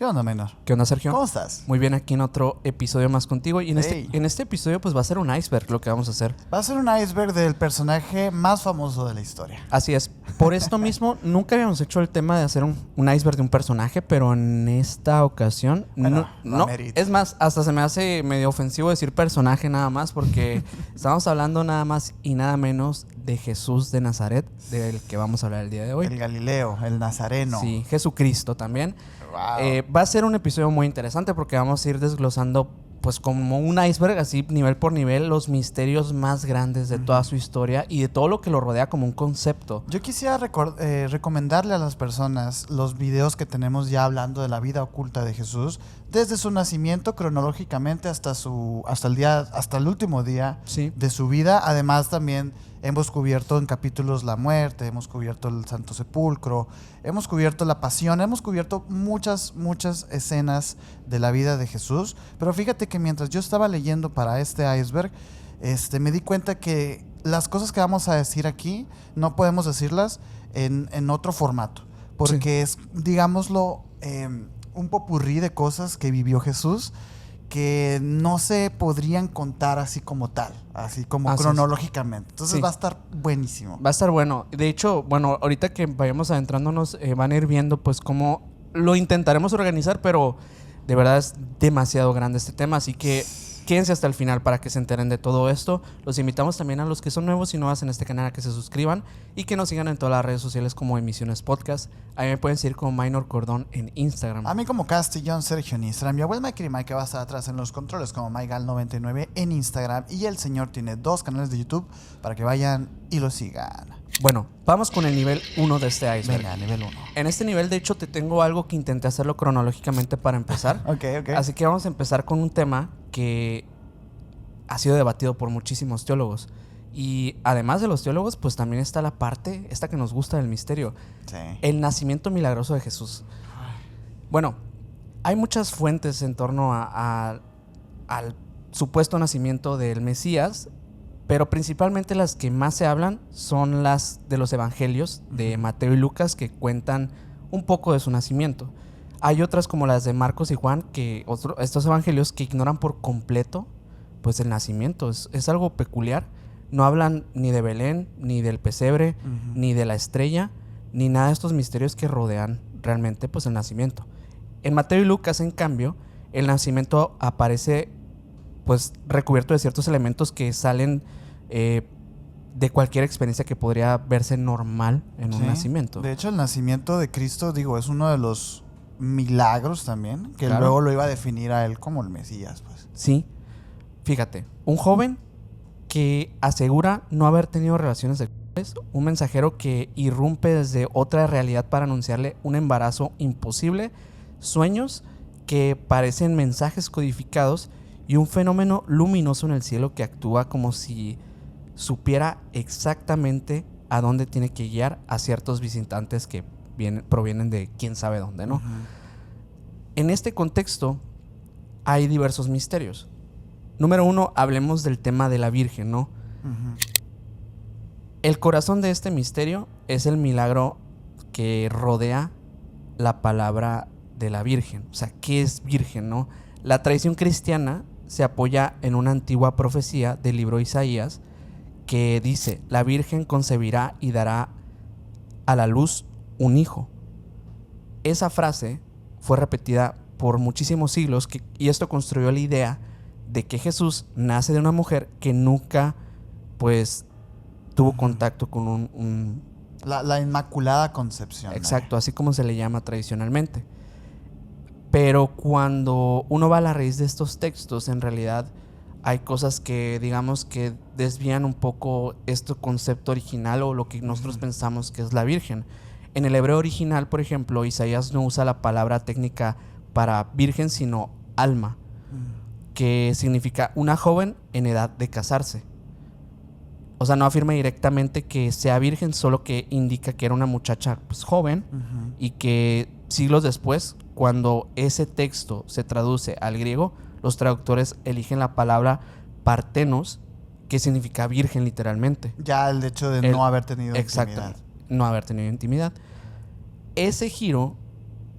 onda, Menor? ¿Qué onda, Sergio? ¿Cómo estás? Muy bien, aquí en otro episodio más contigo. Y en este episodio pues va a ser un iceberg lo que vamos a hacer. Va a ser un iceberg del personaje más famoso de la historia. Así es. Por esto mismo, nunca habíamos hecho el tema de hacer un iceberg de un personaje, pero en esta ocasión no. Es más, hasta se me hace medio ofensivo decir personaje nada más, porque estamos hablando nada más y nada menos de Jesús de Nazaret, del que vamos a hablar el día de hoy. El Galileo, el Nazareno. Sí, Jesucristo también. Wow. Va a ser un episodio muy interesante porque vamos a ir desglosando, pues como un iceberg, así nivel por nivel, los misterios más grandes de toda su historia y de todo lo que lo rodea como un concepto. Yo quisiera recomendarle a las personas los videos que tenemos ya hablando de la vida oculta de Jesús, desde su nacimiento cronológicamente hasta el último día de su vida. Además, también hemos cubierto en capítulos la muerte, hemos cubierto el Santo Sepulcro, hemos cubierto la pasión, hemos cubierto muchas escenas de la vida de Jesús. Pero fíjate que mientras yo estaba leyendo para este iceberg, me di cuenta que las cosas que vamos a decir aquí no podemos decirlas en otro formato, porque es, digámoslo, un popurrí de cosas que vivió Jesús que no se podrían contar así como tal, así como cronológicamente. Entonces va a estar buenísimo. Va a estar bueno. De hecho, bueno, ahorita que vayamos adentrándonos, van a ir viendo pues cómo lo intentaremos organizar, pero de verdad es demasiado grande este tema, así que quédense hasta el final para que se enteren de todo esto. Los invitamos también a los que son nuevos y nuevas en este canal a que se suscriban y que nos sigan en todas las redes sociales como Emisiones Podcast. Ahí me pueden seguir como Minor Cordón en Instagram. A mí como Castillón Sergio en Instagram. Mi abuelo Mike que va a estar atrás en los controles como MyGal99 en Instagram. Y el señor tiene 2 canales de YouTube para que vayan y lo sigan. Bueno, vamos con el nivel 1 de este iceberg. Venga, nivel 1. En este nivel, de hecho, te tengo algo que intenté hacerlo cronológicamente para empezar. Ok. Así que vamos a empezar con un tema que ha sido debatido por muchísimos teólogos. Y además de los teólogos, pues también está la parte, esta que nos gusta del misterio. Sí. El nacimiento milagroso de Jesús. Bueno, hay muchas fuentes en torno al supuesto nacimiento del Mesías, pero principalmente las que más se hablan son las de los evangelios de Mateo y Lucas, que cuentan un poco de su nacimiento. Hay otras como las de Marcos y Juan, estos evangelios que ignoran por completo pues el nacimiento. Es algo peculiar. No hablan ni de Belén, ni del pesebre, ni de la estrella, ni nada de estos misterios que rodean realmente pues el nacimiento. En Mateo y Lucas, en cambio, el nacimiento aparece pues recubierto de ciertos elementos que salen de cualquier experiencia que podría verse normal en un nacimiento. De hecho, el nacimiento de Cristo, es uno de los milagros también, que luego lo iba a definir a él como el Mesías, pues. Sí. Fíjate, un joven que asegura no haber tenido relaciones sexuales, un mensajero que irrumpe desde otra realidad para anunciarle un embarazo imposible, sueños que parecen mensajes codificados y un fenómeno luminoso en el cielo que actúa como si supiera exactamente a dónde tiene que guiar a ciertos visitantes que provienen de quién sabe dónde, ¿no? En este contexto hay diversos misterios. Número 1, hablemos del tema de la Virgen, ¿no? El corazón de este misterio es el milagro que rodea la palabra de la Virgen. O sea, ¿qué es Virgen, no? La tradición cristiana se apoya en una antigua profecía del libro de Isaías que dice: la Virgen concebirá y dará a la luz un hijo. Esa frase fue repetida por muchísimos siglos y esto construyó la idea de que Jesús nace de una mujer que nunca, pues, tuvo contacto con la Inmaculada Concepción. Exacto, así como se le llama tradicionalmente. Pero cuando uno va a la raíz de estos textos, en realidad hay cosas que, digamos, que desvían un poco este concepto original o lo que nosotros pensamos que es la Virgen. En el hebreo original, por ejemplo, Isaías no usa la palabra técnica para virgen, sino alma, que significa una joven en edad de casarse. O sea, no afirma directamente que sea virgen, solo que indica que era una muchacha pues, joven y que siglos después, cuando ese texto se traduce al griego, los traductores eligen la palabra partenos, que significa virgen literalmente. Ya el hecho de no haber tenido intimidad. No haber tenido intimidad. Ese giro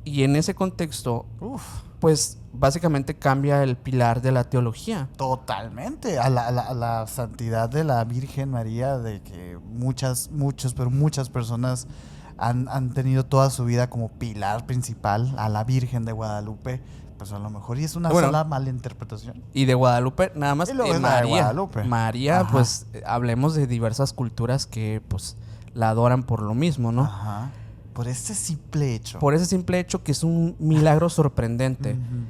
Y en ese contexto, Uf, pues básicamente cambia el pilar de la teología. totalmente. A la santidad de la Virgen María, de que muchas personas han tenido toda su vida como pilar principal a la Virgen de Guadalupe. Pues a lo mejor y es una Bueno, sola mala interpretación. Y de Guadalupe, nada más Y luego es la de María. Guadalupe. María, Ajá. pues hablemos de diversas culturas que pues la adoran por lo mismo, ¿no? Ajá. Por este simple hecho. Por ese simple hecho que es un milagro sorprendente. Ujú.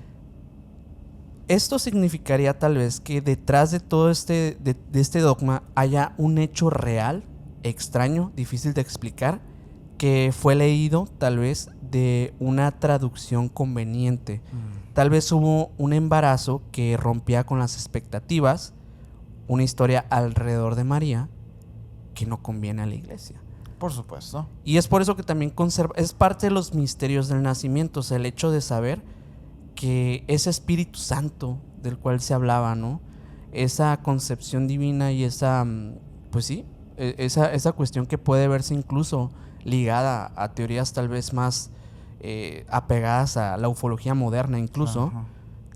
Esto significaría tal vez que detrás de todo de este dogma haya un hecho real, extraño, difícil de explicar, que fue leído tal vez de una traducción conveniente. Tal vez hubo un embarazo que rompía con las expectativas, una historia alrededor de María que no conviene a la iglesia. Por supuesto. Y es por eso que también es parte de los misterios del nacimiento, o sea, el hecho de saber que ese Espíritu Santo del cual se hablaba, ¿no? Esa concepción divina y esa, pues sí, esa cuestión que puede verse incluso ligada a teorías tal vez más apegadas a la ufología moderna incluso, Ajá.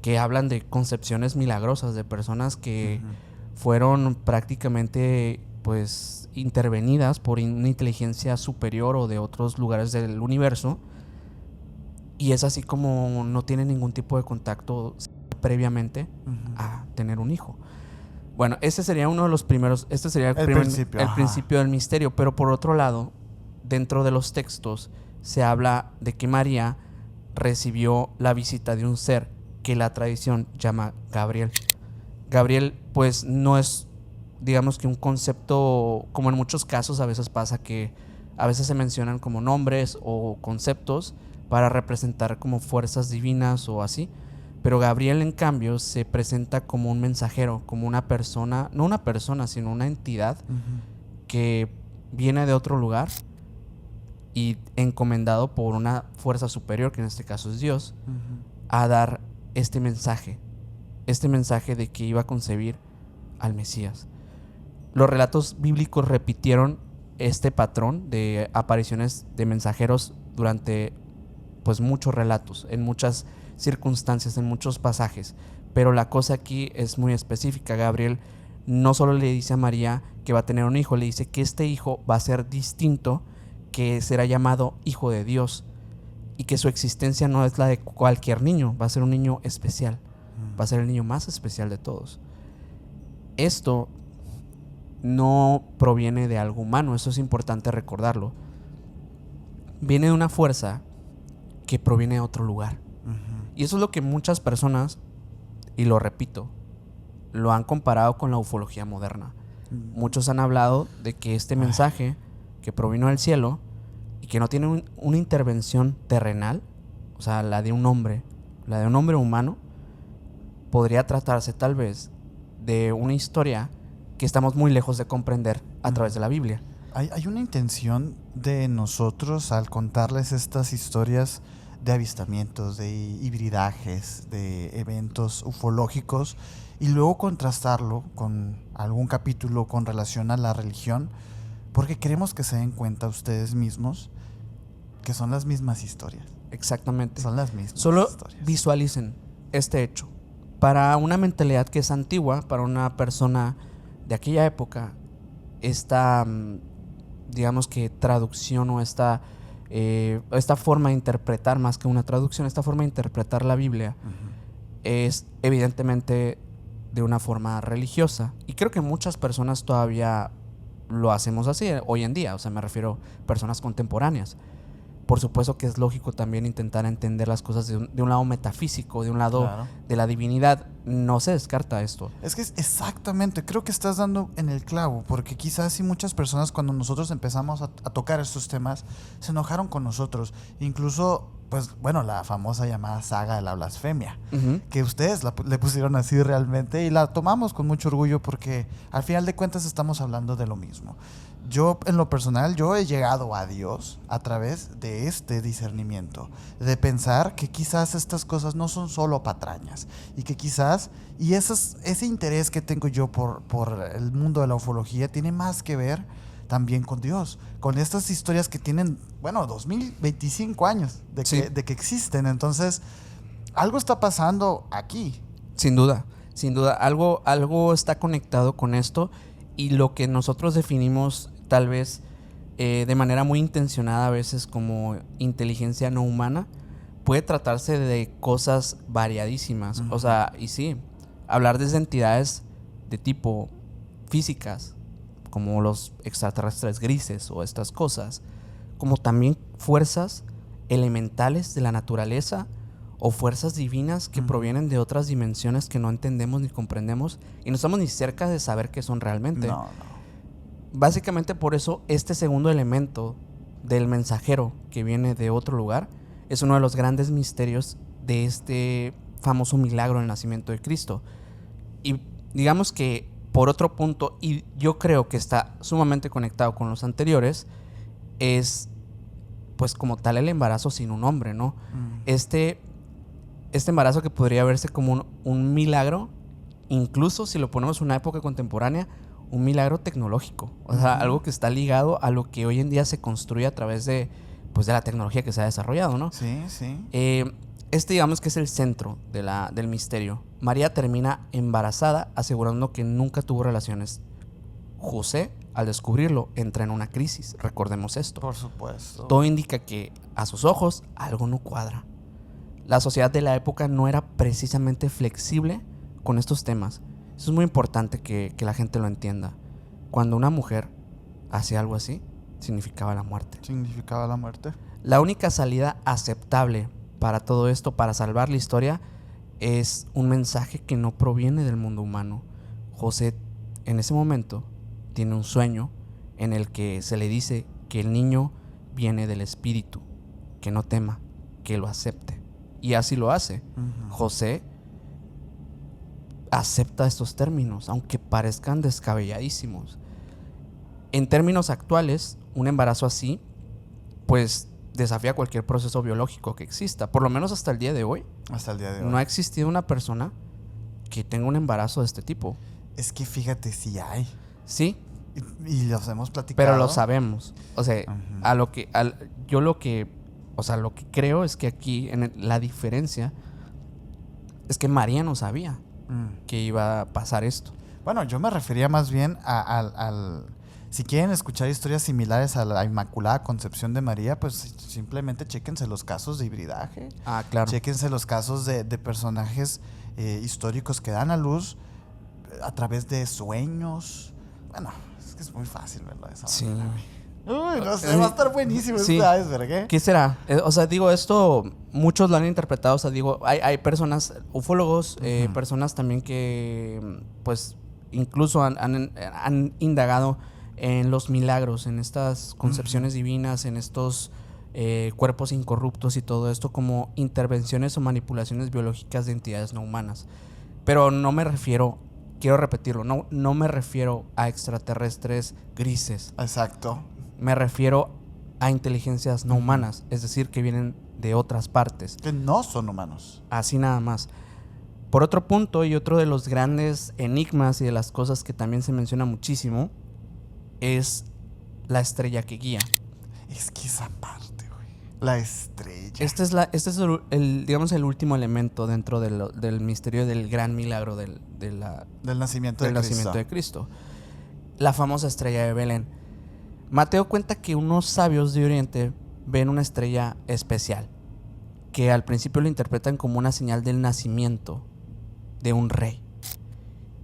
que hablan de concepciones milagrosas de personas que Ujú. fueron prácticamente pues intervenidas por una inteligencia superior o de otros lugares del universo, y es así como no tienen ningún tipo de contacto previamente Ujú. a tener un hijo. Bueno, ese sería uno de los primeros, este sería el principio, el ajá. principio del misterio, pero por otro lado, dentro de los textos se habla de que María recibió la visita de un ser que la tradición llama Gabriel. Gabriel, pues no es, digamos que un concepto, como en muchos casos a veces pasa que a veces se mencionan como nombres o conceptos para representar como fuerzas divinas o así. Pero Gabriel, en cambio, se presenta como un mensajero, como una persona, no una persona, sino una entidad Ujú. que viene de otro lugar y encomendado por una fuerza superior, que en este caso es Dios, Ujú. a dar este mensaje de que iba a concebir al Mesías. Los relatos bíblicos repitieron este patrón de apariciones de mensajeros durante pues muchos relatos, en muchas circunstancias, en muchos pasajes, pero la cosa aquí es muy específica. Gabriel no solo le dice a María que va a tener un hijo, le dice que este hijo va a ser distinto, que será llamado Hijo de Dios y que su existencia no es la de cualquier niño, va a ser un niño especial, va a ser el niño más especial de todos. Esto no proviene de algo humano, eso es importante recordarlo. Viene de una fuerza que proviene de otro lugar. Ujú. Y eso es lo que muchas personas, y lo repito, lo han comparado con la ufología moderna. Muchos han hablado de que este mensaje que provino del cielo y que no tiene una intervención terrenal, o sea, la de un hombre humano, podría tratarse tal vez de una historia que estamos muy lejos de comprender a través de la Biblia. Hay una intención de nosotros al contarles estas historias de avistamientos, de hibridajes, de eventos ufológicos y luego contrastarlo con algún capítulo con relación a la religión, porque queremos que se den cuenta ustedes mismos que son las mismas historias. Exactamente. Son las mismas Solo historias. visualicen este hecho. Para una mentalidad que es antigua, para una persona de aquella época, esta, digamos que traducción o esta forma de interpretar, más que una traducción, esta forma de interpretar la Biblia es evidentemente de una forma religiosa. Y creo que muchas personas todavía lo hacemos así hoy en día. O sea, me refiero a personas contemporáneas. Por supuesto que es lógico también intentar entender las cosas de un lado metafísico, de un lado Claro. de la divinidad. No se descarta esto. Es que exactamente, creo que estás dando en el clavo, porque quizás sí muchas personas cuando nosotros empezamos a tocar estos temas se enojaron con nosotros. Incluso, pues bueno, la famosa llamada saga de la blasfemia, que ustedes le pusieron así realmente y la tomamos con mucho orgullo porque al final de cuentas estamos hablando de lo mismo. Yo, en lo personal, yo he llegado a Dios a través de este discernimiento, de pensar que quizás estas cosas no son solo patrañas y que quizás, y ese interés que tengo yo por el mundo de la ufología tiene más que ver también con Dios, con estas historias que tienen, 2025 años de que existen. Entonces, algo está pasando aquí. Sin duda, algo está conectado con esto, y lo que nosotros definimos tal vez de manera muy intencionada a veces como inteligencia no humana, puede tratarse de cosas variadísimas. O sea, y sí, hablar desde entidades de tipo físicas, como los extraterrestres grises o estas cosas, como también fuerzas elementales de la naturaleza o fuerzas divinas que provienen de otras dimensiones que no entendemos ni comprendemos y no estamos ni cerca de saber qué son realmente. No. Básicamente por eso este segundo elemento del mensajero que viene de otro lugar es uno de los grandes misterios de este famoso milagro del nacimiento de Cristo. Y digamos que por otro punto, y yo creo que está sumamente conectado con los anteriores, es pues como tal el embarazo sin un hombre, ¿no? Este embarazo que podría verse como un milagro, incluso si lo ponemos en una época contemporánea, un milagro tecnológico. O sea, algo que está ligado a lo que hoy en día se construye a través de la tecnología que se ha desarrollado, ¿no? Sí, sí. Digamos que es el centro del misterio. María termina embarazada, asegurando que nunca tuvo relaciones. José, al descubrirlo, entra en una crisis. Recordemos esto. Por supuesto. Todo indica que, a sus ojos, algo no cuadra. La sociedad de la época no era precisamente flexible con estos temas. Eso es muy importante que la gente lo entienda. Cuando una mujer hace algo así, significaba la muerte. Significaba la muerte. La única salida aceptable para todo esto, para salvar la historia, es un mensaje que no proviene del mundo humano. José, en ese momento, tiene un sueño en el que se le dice que el niño viene del espíritu, que no tema, que lo acepte. Y así lo hace. José acepta estos términos, aunque parezcan descabelladísimos. En términos actuales, un embarazo así, pues desafía cualquier proceso biológico que exista. Por lo menos hasta el día de hoy. Hasta el día de hoy. No ha existido una persona que tenga un embarazo de este tipo. Es que fíjate, sí hay. Sí. Y los hemos platicado. Pero lo sabemos. O sea, lo que creo es que aquí la diferencia es que María no sabía que iba a pasar esto. Bueno, yo me refería más bien al si quieren escuchar historias similares a la Inmaculada Concepción de María, pues simplemente chéquense los casos de hibridaje. Ah, claro. Chéquense los casos de personajes históricos que dan a luz a través de sueños. Bueno, es que es muy fácil verlo de esa manera. Uy, no sé, va a estar buenísimo. Sí. ¿Sabes, verdad? ¿Qué será? O sea, digo, esto muchos lo han interpretado. O sea, digo, hay personas, ufólogos, personas también que, pues, incluso han indagado en los milagros, en estas concepciones divinas, en estos cuerpos incorruptos y todo esto como intervenciones o manipulaciones biológicas de entidades no humanas. Pero no me refiero, quiero repetirlo, no me refiero a extraterrestres grises. Exacto. Me refiero a inteligencias no humanas, es decir, que vienen de otras partes. Que no son humanos. Así nada más. Por otro punto, y otro de los grandes enigmas y de las cosas que también se menciona muchísimo, es la estrella que guía. Es que esa parte, güey. La estrella. Este es el último elemento dentro del misterio del gran milagro del nacimiento de Cristo. La famosa estrella de Belén. Mateo cuenta que unos sabios de Oriente ven una estrella especial, que al principio lo interpretan como una señal del nacimiento de un rey,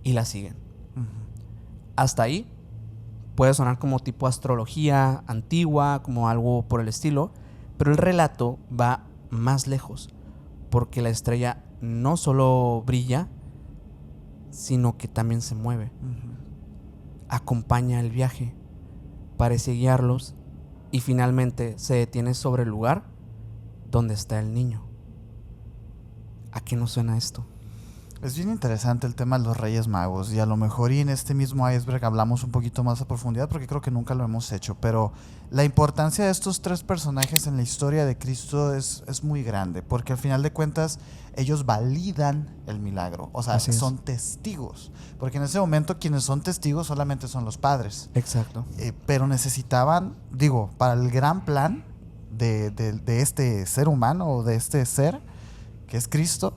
y la siguen. Hasta ahí puede sonar como tipo astrología antigua, como algo por el estilo, pero el relato va más lejos, porque la estrella no solo brilla, sino que también se mueve. Acompaña el viaje, parece guiarlos, y finalmente se detiene sobre el lugar donde está el niño. ¿A qué nos suena esto? Es bien interesante el tema de los Reyes Magos y a lo mejor y en este mismo iceberg hablamos un poquito más a profundidad porque creo que nunca lo hemos hecho, pero la importancia de estos tres personajes en la historia de Cristo es muy grande porque al final de cuentas ellos validan el milagro, o sea, son testigos, porque en ese momento quienes son testigos solamente son los padres. Exacto. Pero necesitaban, digo, para el gran plan de este ser humano o de este ser que es Cristo,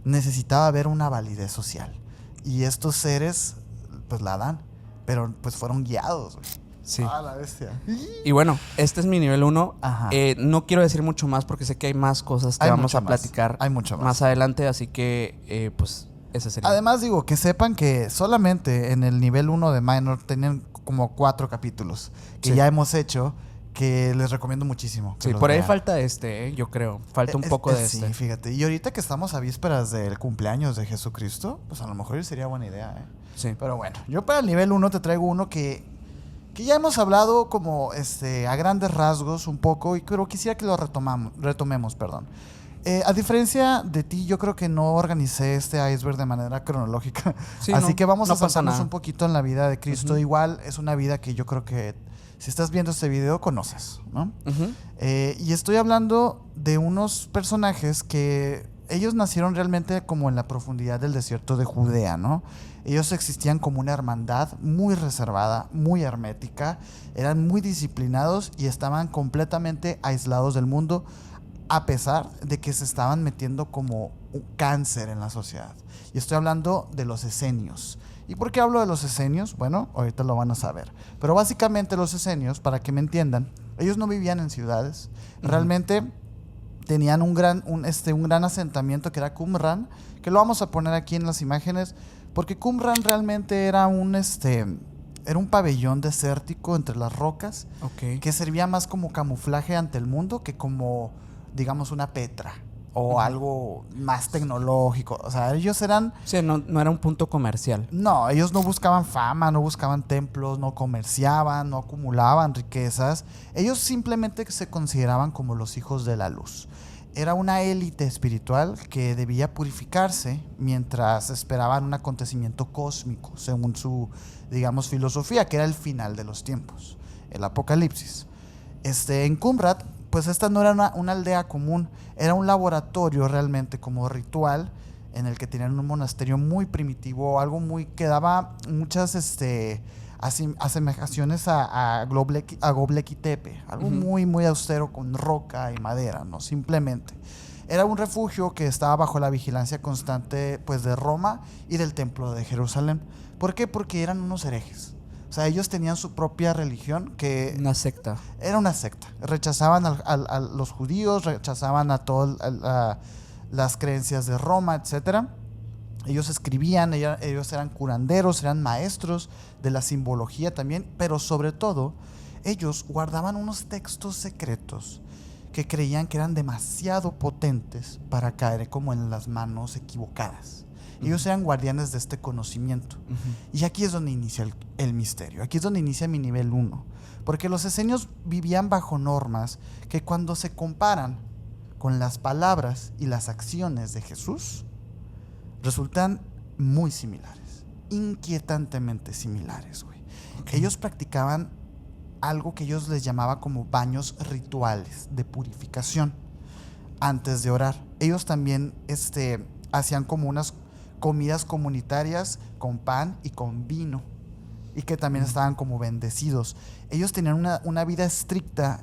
necesitaba haber una validez social. Y estos seres, pues la dan, pero pues fueron guiados. Sí. Ah, la bestia. Y bueno, este es mi nivel 1. No quiero decir mucho más porque sé que hay más cosas que vamos a platicar más adelante, así que pues ese sería. Además digo, que sepan que solamente en el nivel 1 de Minor tienen como 4 capítulos que ya hemos hecho, que les recomiendo muchísimo. Sí, por ahí falta yo creo. Falta un poco de este. Sí, fíjate. Y ahorita que estamos a vísperas del cumpleaños de Jesucristo, pues a lo mejor sería buena idea, ¿eh? Sí. Pero bueno, yo para el nivel 1 te traigo uno que ya hemos hablado como a grandes rasgos un poco, pero quisiera que lo retomemos, perdón. A diferencia de ti, yo creo que no organicé este iceberg de manera cronológica. Sí, así que vamos a pasarnos un poquito en la vida de Cristo. Igual es una vida que yo creo que si estás viendo este video, conoces, ¿no? Y estoy hablando de unos personajes que ellos nacieron realmente como en la profundidad del desierto de Judea, ¿no? Ellos existían como una hermandad muy reservada, muy hermética, eran muy disciplinados y estaban completamente aislados del mundo, a pesar de que se estaban metiendo como un cáncer en la sociedad. Y estoy hablando de los esenios. ¿Y por qué hablo de los esenios? Bueno, ahorita lo van a saber. Pero básicamente los esenios, para que me entiendan, ellos no vivían en ciudades. Realmente tenían un gran asentamiento que era Qumran, que lo vamos a poner aquí en las imágenes, porque Qumran realmente era un pabellón desértico entre las rocas, que servía más como camuflaje ante el mundo que como, digamos, una Petra o algo más tecnológico. O sea, ellos eran... Sí, no era un punto comercial. No, ellos no buscaban fama, no buscaban templos, no comerciaban, no acumulaban riquezas. Ellos simplemente se consideraban como los hijos de la luz. Era una élite espiritual que debía purificarse mientras esperaban un acontecimiento cósmico, según su, digamos, filosofía, que era el final de los tiempos, el apocalipsis. En Qumran, pues esta no era una aldea común, era un laboratorio realmente como ritual en el que tenían un monasterio muy primitivo, algo muy que daba muchas asemejaciones a Göbekli Tepe, algo muy muy austero con roca y madera, no, simplemente era un refugio que estaba bajo la vigilancia constante, pues, de Roma y del Templo de Jerusalén. ¿Por qué? Porque eran unos herejes. O sea, ellos tenían su propia religión que... Una secta. Era una secta. Rechazaban a los judíos, rechazaban a todas las creencias de Roma, etcétera. Ellos escribían, ellos eran curanderos, eran maestros de la simbología también, pero sobre todo, ellos guardaban unos textos secretos que creían que eran demasiado potentes para caer como en las manos equivocadas. Ellos eran guardianes de este conocimiento. Y aquí es donde inicia el misterio. Aquí es donde inicia mi nivel 1. Porque los esenios vivían bajo normas que cuando se comparan con las palabras y las acciones de Jesús, resultan muy similares. Inquietantemente similares, güey. Ellos practicaban algo que ellos les llamaban como baños rituales de purificación antes de orar. Ellos también hacían como unas comidas comunitarias con pan y con vino, y que también estaban como bendecidos. Ellos tenían una vida estricta,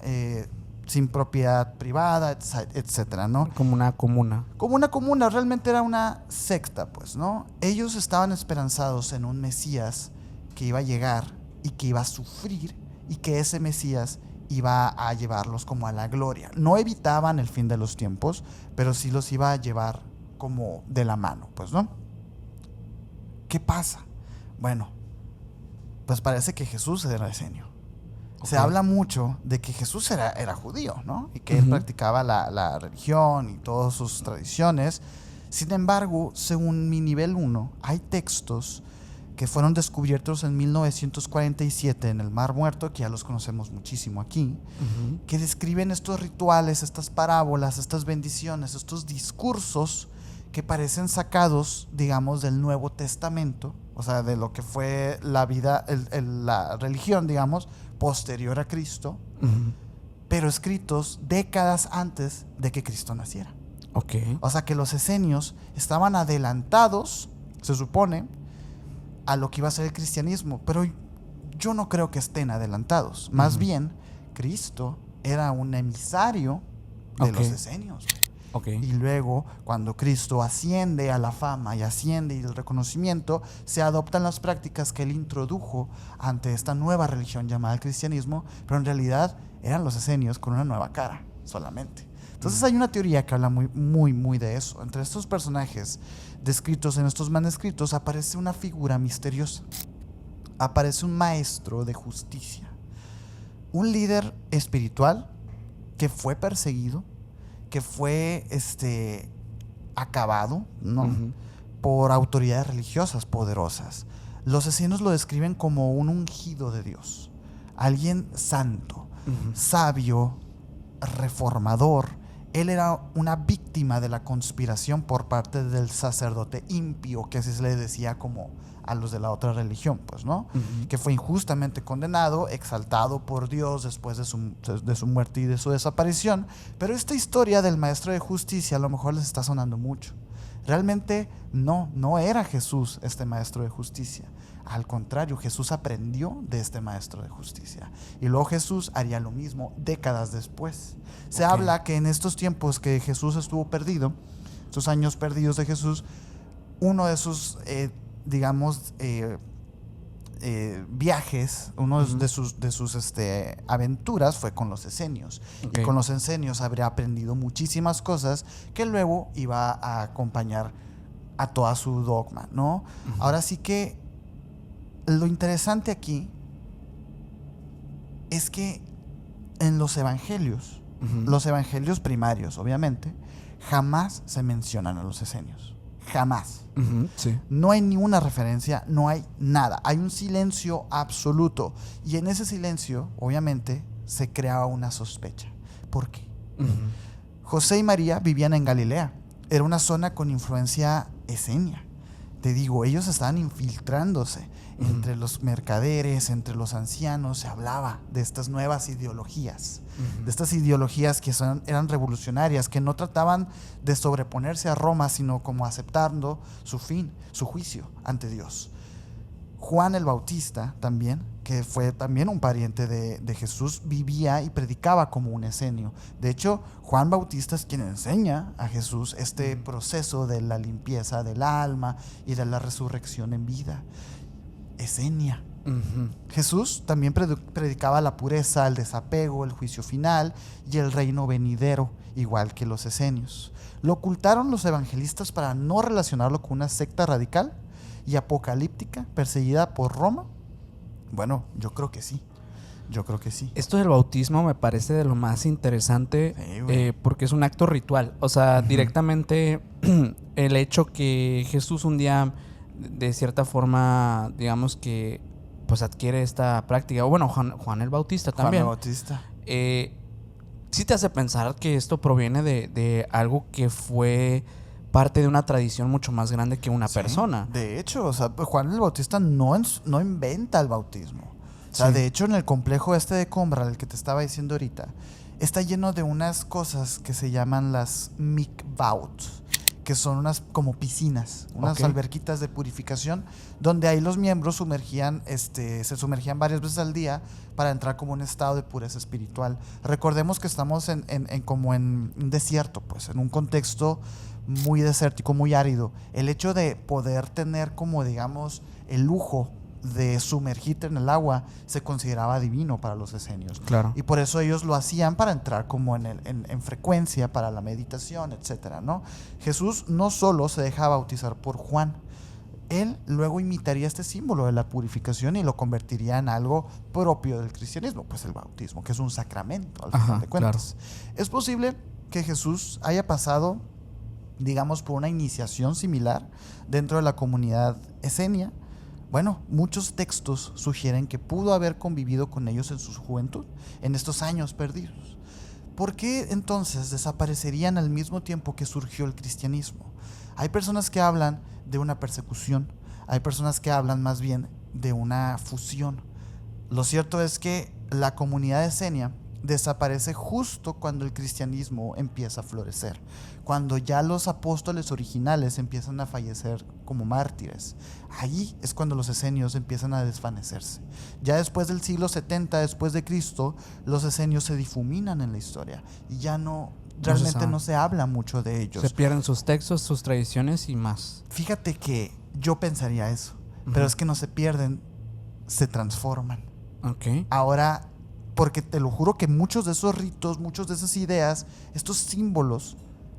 sin propiedad privada, etcétera, ¿no? Como una comuna. Como una comuna, realmente era una secta, pues, ¿no? Ellos estaban esperanzados en un Mesías que iba a llegar y que iba a sufrir, y que ese Mesías iba a llevarlos como a la gloria. No evitaban el fin de los tiempos, pero sí los iba a llevar como de la mano, pues, ¿no? ¿Qué pasa? Bueno, pues parece que Jesús era esenio. Se habla mucho de que Jesús era judío, ¿no? Y que él practicaba la religión y todas sus tradiciones. Sin embargo, según mi nivel 1, hay textos que fueron descubiertos en 1947 en el Mar Muerto, que ya los conocemos muchísimo aquí, que describen estos rituales, estas parábolas, estas bendiciones, estos discursos que parecen sacados, digamos, del Nuevo Testamento, o sea, de lo que fue la vida, la religión, digamos, posterior a Cristo, pero escritos décadas antes de que Cristo naciera. Okay. O sea, que los esenios estaban adelantados, se supone, a lo que iba a ser el cristianismo, pero yo no creo que estén adelantados. Más bien, Cristo era un emisario de los esenios. Okay. Y luego, cuando Cristo asciende a la fama y asciende y el reconocimiento, se adoptan las prácticas que él introdujo ante esta nueva religión llamada el cristianismo, pero en realidad eran los esenios con una nueva cara solamente. Entonces hay una teoría que habla muy de eso. Entre estos personajes descritos en estos manuscritos aparece una figura misteriosa. Aparece un maestro de justicia, un líder espiritual que fue perseguido, que fue acabado, ¿no? Por autoridades religiosas poderosas. Los esenios lo describen como un ungido de Dios, alguien santo, sabio, reformador. Él era una víctima de la conspiración por parte del sacerdote impío, que así se le decía como a los de la otra religión, pues, ¿no? Que fue injustamente condenado, exaltado por Dios después de su muerte y de su desaparición. Pero esta historia del maestro de justicia a lo mejor les está sonando mucho. Realmente no era Jesús este maestro de justicia. Al contrario, Jesús aprendió de este maestro de justicia. Y luego Jesús haría lo mismo décadas después. Se habla que en estos tiempos que Jesús estuvo perdido, estos años perdidos de Jesús, uno de sus, viajes, uno de sus aventuras fue con los esenios. Y con los esenios habría aprendido muchísimas cosas que luego iba a acompañar a toda su dogma, ¿no? Ahora sí que lo interesante aquí es que en los evangelios primarios, obviamente, jamás se mencionan a los esenios. Jamás. Sí. No hay ni una referencia, no hay nada. Hay un silencio absoluto. Y en ese silencio, obviamente, se creaba una sospecha. ¿Por qué? José y María vivían en Galilea. Era una zona con influencia esenia. Te digo, ellos estaban infiltrándose entre los mercaderes, entre los ancianos. Se hablaba de estas nuevas ideologías, de estas ideologías que eran revolucionarias, que no trataban de sobreponerse a Roma, sino como aceptando su fin, su juicio ante Dios. Juan el Bautista también, que fue también un pariente de Jesús, vivía y predicaba como un esenio. De hecho, Juan Bautista es quien enseña a Jesús este proceso de la limpieza del alma y de la resurrección en vida. Esenia. Jesús también predicaba la pureza, el desapego, el juicio final y el reino venidero, igual que los esenios. Lo ocultaron los evangelistas para no relacionarlo con una secta radical y apocalíptica perseguida por Roma. Bueno, yo creo que sí. Esto del bautismo me parece de lo más interesante, porque es un acto ritual. O sea, directamente el hecho que Jesús un día, de cierta forma, digamos que pues adquiere esta práctica. O bueno, Juan el Bautista también. Juan el Bautista. Sí te hace pensar que esto proviene de algo que fue parte de una tradición mucho más grande que una persona. De hecho, o sea, Juan el Bautista no inventa el bautismo. O sea, de hecho, en el complejo de Combra, el que te estaba diciendo ahorita, está lleno de unas cosas que se llaman las mikvaot, que son unas como piscinas, unas alberquitas de purificación, donde ahí los miembros se sumergían varias veces al día para entrar como en un estado de pureza espiritual. Recordemos que estamos en un desierto, pues, en un contexto muy desértico, muy árido. El hecho de poder tener como, digamos, el lujo de sumergirte en el agua se consideraba divino para los esenios. Claro. Y por eso ellos lo hacían para entrar como en frecuencia para la meditación, etcétera, ¿no? Jesús no solo se deja bautizar por Juan, él luego imitaría este símbolo de la purificación y lo convertiría en algo propio del cristianismo, pues el bautismo, que es un sacramento al final de cuentas. Claro. Es posible que Jesús haya pasado, digamos, por una iniciación similar dentro de la comunidad esenia. Bueno, muchos textos sugieren que pudo haber convivido con ellos en su juventud, en estos años perdidos. ¿Por qué entonces desaparecerían al mismo tiempo que surgió el cristianismo? Hay personas que hablan de una persecución, hay personas que hablan más bien de una fusión. Lo cierto es que la comunidad de Esenia desaparece justo cuando el cristianismo empieza a florecer, cuando ya los apóstoles originales empiezan a fallecer como mártires. Ahí es cuando los esenios empiezan a desvanecerse. Ya después del siglo 70 después de Cristo, los esenios se difuminan en la historia y ya realmente no se habla mucho de ellos. Se pierden sus textos, sus tradiciones y más. Fíjate que yo pensaría eso, pero es que no se pierden, se transforman. Okay. Ahora, porque te lo juro que muchos de esos ritos, muchas de esas ideas, estos símbolos,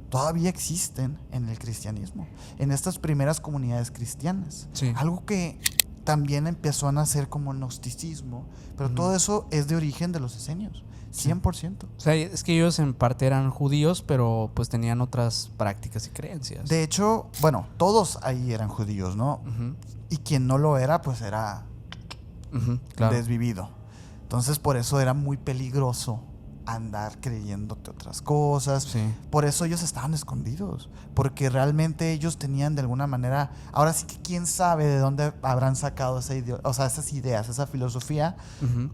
todavía existen en el cristianismo, en estas primeras comunidades cristianas. Sí. Algo que también empezó a nacer como gnosticismo, pero todo eso es de origen de los esenios, 100%. O sea, es que ellos en parte eran judíos, pero pues tenían otras prácticas y creencias. De hecho, bueno, todos ahí eran judíos, ¿no? Y quien no lo era, pues era claro. desvivido. Entonces, por eso era muy peligroso andar creyéndote otras cosas. Sí. Por eso ellos estaban escondidos, porque realmente ellos tenían de alguna manera, ahora sí que quién sabe de dónde habrán sacado esas ideas, esa filosofía,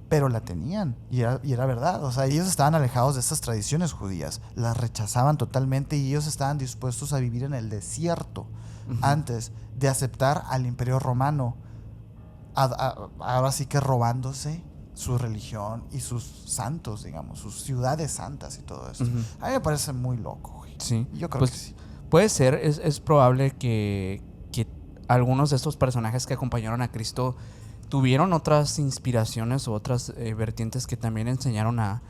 pero la tenían y era verdad. O sea, ellos estaban alejados de esas tradiciones judías, las rechazaban totalmente y ellos estaban dispuestos a vivir en el desierto antes de aceptar al Imperio Romano, ahora sí que robándose su religión y sus santos, digamos, sus ciudades santas y todo esto. A mí me parece muy loco, güey. Sí. Yo creo pues, que sí. Puede ser, es probable que algunos de estos personajes que acompañaron a Cristo tuvieron otras inspiraciones o otras vertientes que también enseñaron a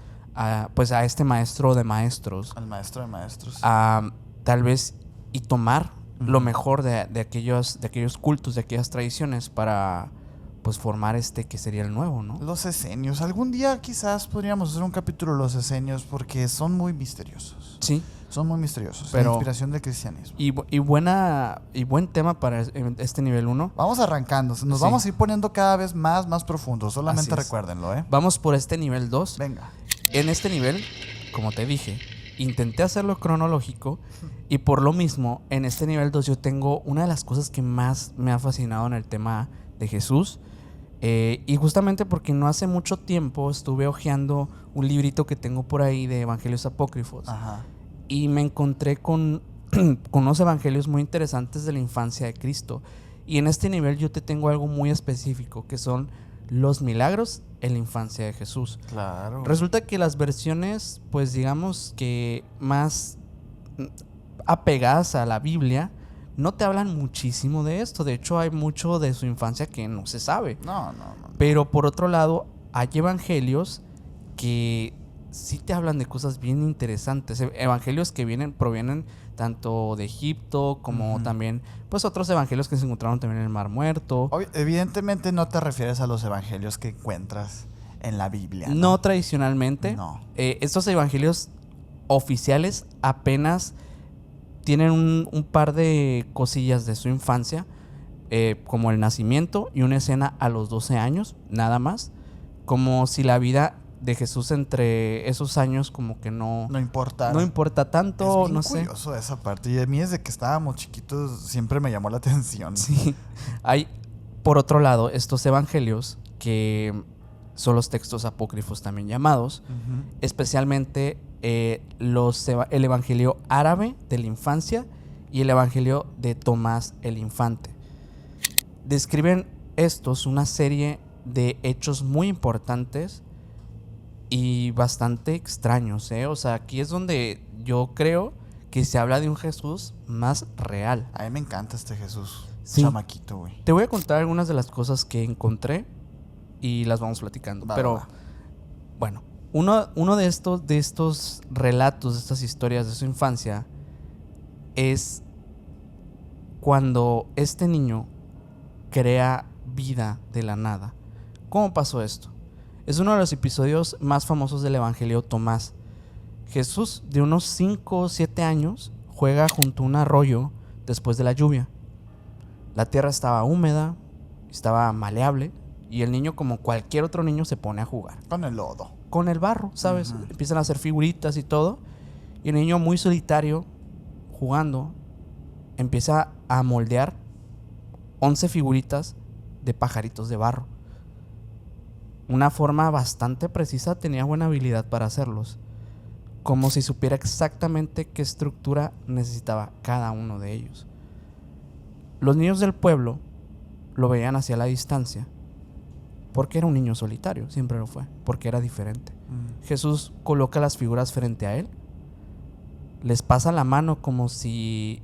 este maestro de maestros. Al maestro de maestros. Tal vez y tomar lo mejor de aquellos cultos, de aquellas tradiciones para pues formar que sería el nuevo, ¿no? Los esenios. Algún día quizás podríamos hacer un capítulo de los esenios porque son muy misteriosos. Sí. Son muy misteriosos. Pero, la inspiración del cristianismo. Y buen tema para este nivel 1. Vamos arrancando. Nos vamos a ir poniendo cada vez más profundo. Solamente recuérdenlo, ¿eh? Vamos por este nivel 2. Venga. En este nivel, como te dije, intenté hacerlo cronológico y por lo mismo, en este nivel 2 yo tengo una de las cosas que más me ha fascinado en el tema de Jesús. Y justamente porque no hace mucho tiempo estuve hojeando un librito que tengo por ahí de evangelios apócrifos. Ajá. Y me encontré con unos evangelios muy interesantes de la infancia de Cristo. Y en este nivel yo te tengo algo muy específico, que son los milagros en la infancia de Jesús. Claro. Resulta que las versiones, pues digamos que más apegadas a la Biblia, no te hablan muchísimo de esto. De hecho, hay mucho de su infancia que no se sabe. No. Pero por otro lado, hay evangelios que sí te hablan de cosas bien interesantes. Evangelios que provienen tanto de Egipto como también, pues otros evangelios que se encontraron también en el Mar Muerto. Evidentemente no te refieres a los evangelios que encuentras en la Biblia. No tradicionalmente. No. Estos evangelios oficiales apenas tienen un par de cosillas de su infancia, como el nacimiento y una escena a los 12 años, nada más. Como si la vida de Jesús entre esos años como que no importa tanto, es bien no sé. Es curioso esa parte. Y a mí desde que estábamos chiquitos siempre me llamó la atención. Sí. Hay, por otro lado, estos evangelios que son los textos apócrifos también llamados, especialmente el evangelio árabe de la infancia y el evangelio de Tomás el infante. Describen estos una serie de hechos muy importantes y bastante extraños, ¿eh? O sea, aquí es donde yo creo que se habla de un Jesús más real. A mí me encanta este Jesús. Sí. Chamaquito, güey. Te voy a contar algunas de las cosas que encontré y las vamos platicando. Bueno, uno de estos relatos, de estas historias de su infancia, es cuando este niño crea vida de la nada. ¿Cómo pasó esto? Es uno de los episodios más famosos del Evangelio Tomás. Jesús, de unos 5 o 7 años, juega junto a un arroyo después de la lluvia. La tierra estaba húmeda, estaba maleable, y el niño, como cualquier otro niño, se pone a jugar. Con el lodo. Con el barro, ¿sabes? Empiezan a hacer figuritas y todo. Y el niño, muy solitario, jugando, empieza a moldear 11 figuritas de pajaritos de barro. Una forma bastante precisa, tenía buena habilidad para hacerlos, como si supiera exactamente qué estructura necesitaba cada uno de ellos. Los niños del pueblo lo veían hacia la distancia porque era un niño solitario, siempre lo fue, porque era diferente. Jesús coloca las figuras frente a él, les pasa la mano como si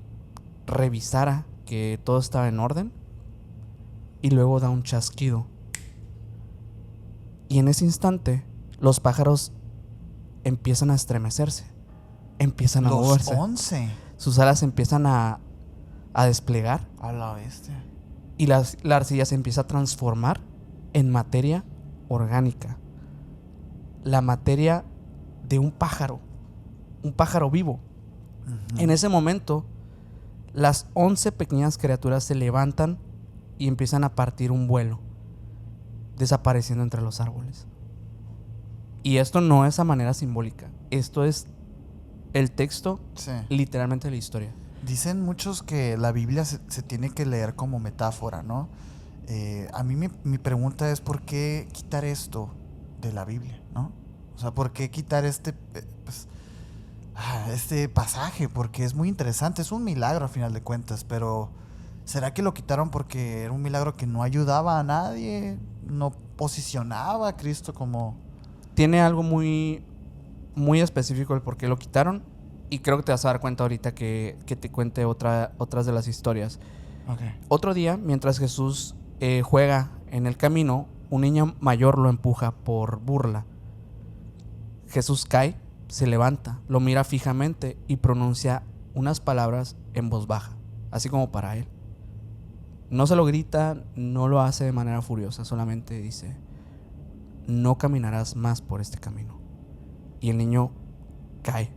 revisara que todo estaba en orden y luego da un chasquido. Y en ese instante los pájaros empiezan a estremecerse, empiezan a moverse. Los 11. Sus alas empiezan a desplegar. A la bestia. Y la arcilla se empieza a transformar en materia orgánica. La materia de un pájaro vivo. En ese momento, las 11 pequeñas criaturas se levantan y empiezan a partir un vuelo, desapareciendo entre los árboles. Y esto no es a manera simbólica. Esto es el texto, literalmente, de la historia. Dicen muchos que la Biblia se tiene que leer como metáfora, ¿no? A mí mi pregunta es, ¿por qué quitar esto de la Biblia, no? O sea, ¿por qué quitar este pasaje? Porque es muy interesante, es un milagro a final de cuentas, pero ¿será que lo quitaron porque era un milagro que no ayudaba a nadie? ¿No posicionaba a Cristo como...? Tiene algo muy, muy específico el por qué lo quitaron, y creo que te vas a dar cuenta ahorita que te cuente otras de las historias. Okay. Otro día, mientras Jesús juega en el camino, un niño mayor lo empuja por burla. Jesús cae, se levanta, lo mira fijamente y pronuncia unas palabras en voz baja, así como para él. No se lo grita, no lo hace de manera furiosa, solamente dice: no caminarás más por este camino. Y el niño cae,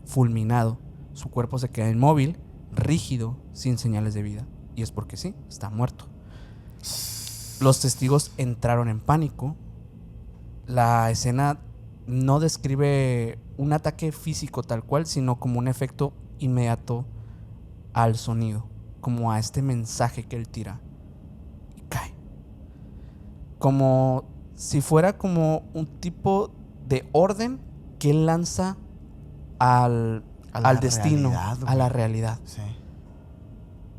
fulminado. Su cuerpo se queda inmóvil, rígido, sin señales de vida. Y es porque sí, está muerto. Los testigos entraron en pánico. La escena no describe un ataque físico tal cual, sino como un efecto inmediato al sonido, como a este mensaje que él tira. Y cae. Como si fuera como un tipo de orden que él lanza al destino, a la realidad. Sí.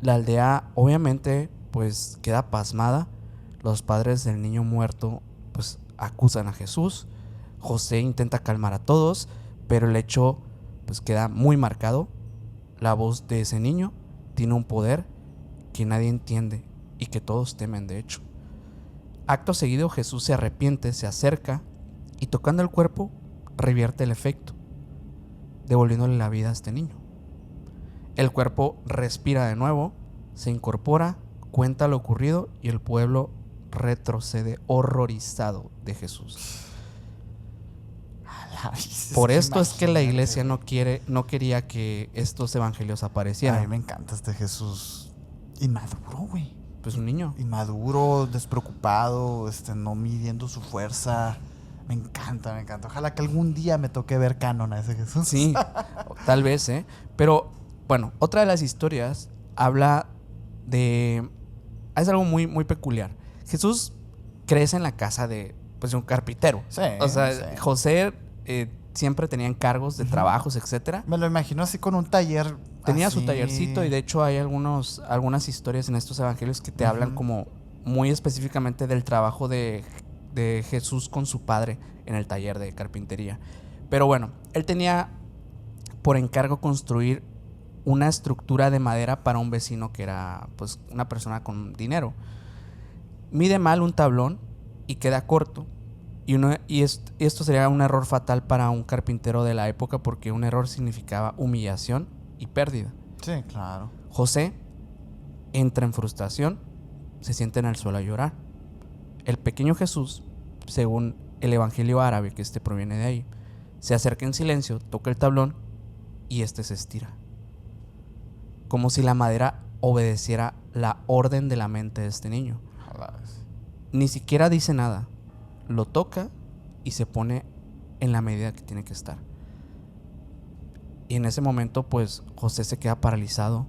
La aldea obviamente pues queda pasmada. Los padres del niño muerto pues acusan a Jesús. José intenta calmar a todos, pero el hecho pues queda muy marcado. La voz de ese niño tiene un poder que nadie entiende y que todos temen, de hecho. Acto seguido, Jesús se arrepiente, se acerca y, tocando el cuerpo, revierte el efecto, devolviéndole la vida a este niño. El cuerpo respira de nuevo, se incorpora, cuenta lo ocurrido y el pueblo retrocede horrorizado de Jesús. Por esto es que la iglesia no quería que estos evangelios aparecieran. A mí me encanta este Jesús inmaduro, güey. Pues un niño. Inmaduro, despreocupado, no midiendo su fuerza. Me encanta. Ojalá que algún día me toque ver canon a ese Jesús. Sí, tal vez, ¿eh? Pero, bueno, otra de las historias habla de... Es algo muy, muy peculiar. Jesús crece en la casa de un carpintero. Sí, o sea, sí. José siempre tenía encargos de trabajos, etcétera. Me lo imagino así con un taller. Tenía así. su tallercito, y de hecho hay algunas historias en estos evangelios que te hablan como muy específicamente del trabajo de Jesús con su padre en el taller de carpintería. Pero bueno, él tenía por encargo construir una estructura de madera para un vecino que era pues una persona con dinero. Mide mal un tablón y queda corto. Y esto sería un error fatal para un carpintero de la época, porque un error significaba humillación y pérdida. Sí, claro. José entra en frustración, se sienta en el suelo a llorar. El pequeño Jesús, según el evangelio árabe, que proviene de ahí, se acerca en silencio, toca el tablón y se estira. Como si la madera obedeciera la orden de la mente de este niño. Ni siquiera dice nada. Lo toca y se pone en la medida que tiene que estar. Y en ese momento, pues, José se queda paralizado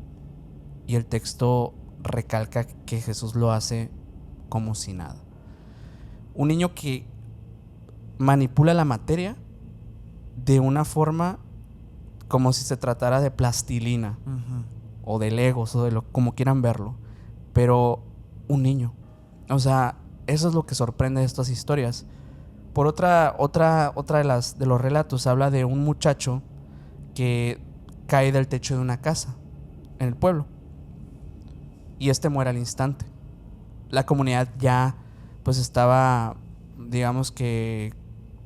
y el texto recalca que Jesús lo hace como si nada. Un niño que manipula la materia de una forma como si se tratara de plastilina o de legos o de como quieran verlo, pero un niño. O sea, eso es lo que sorprende de estas historias. Por otra de los relatos habla de un muchacho que cae del techo de una casa en el pueblo y muere al instante. La comunidad ya pues estaba, digamos que,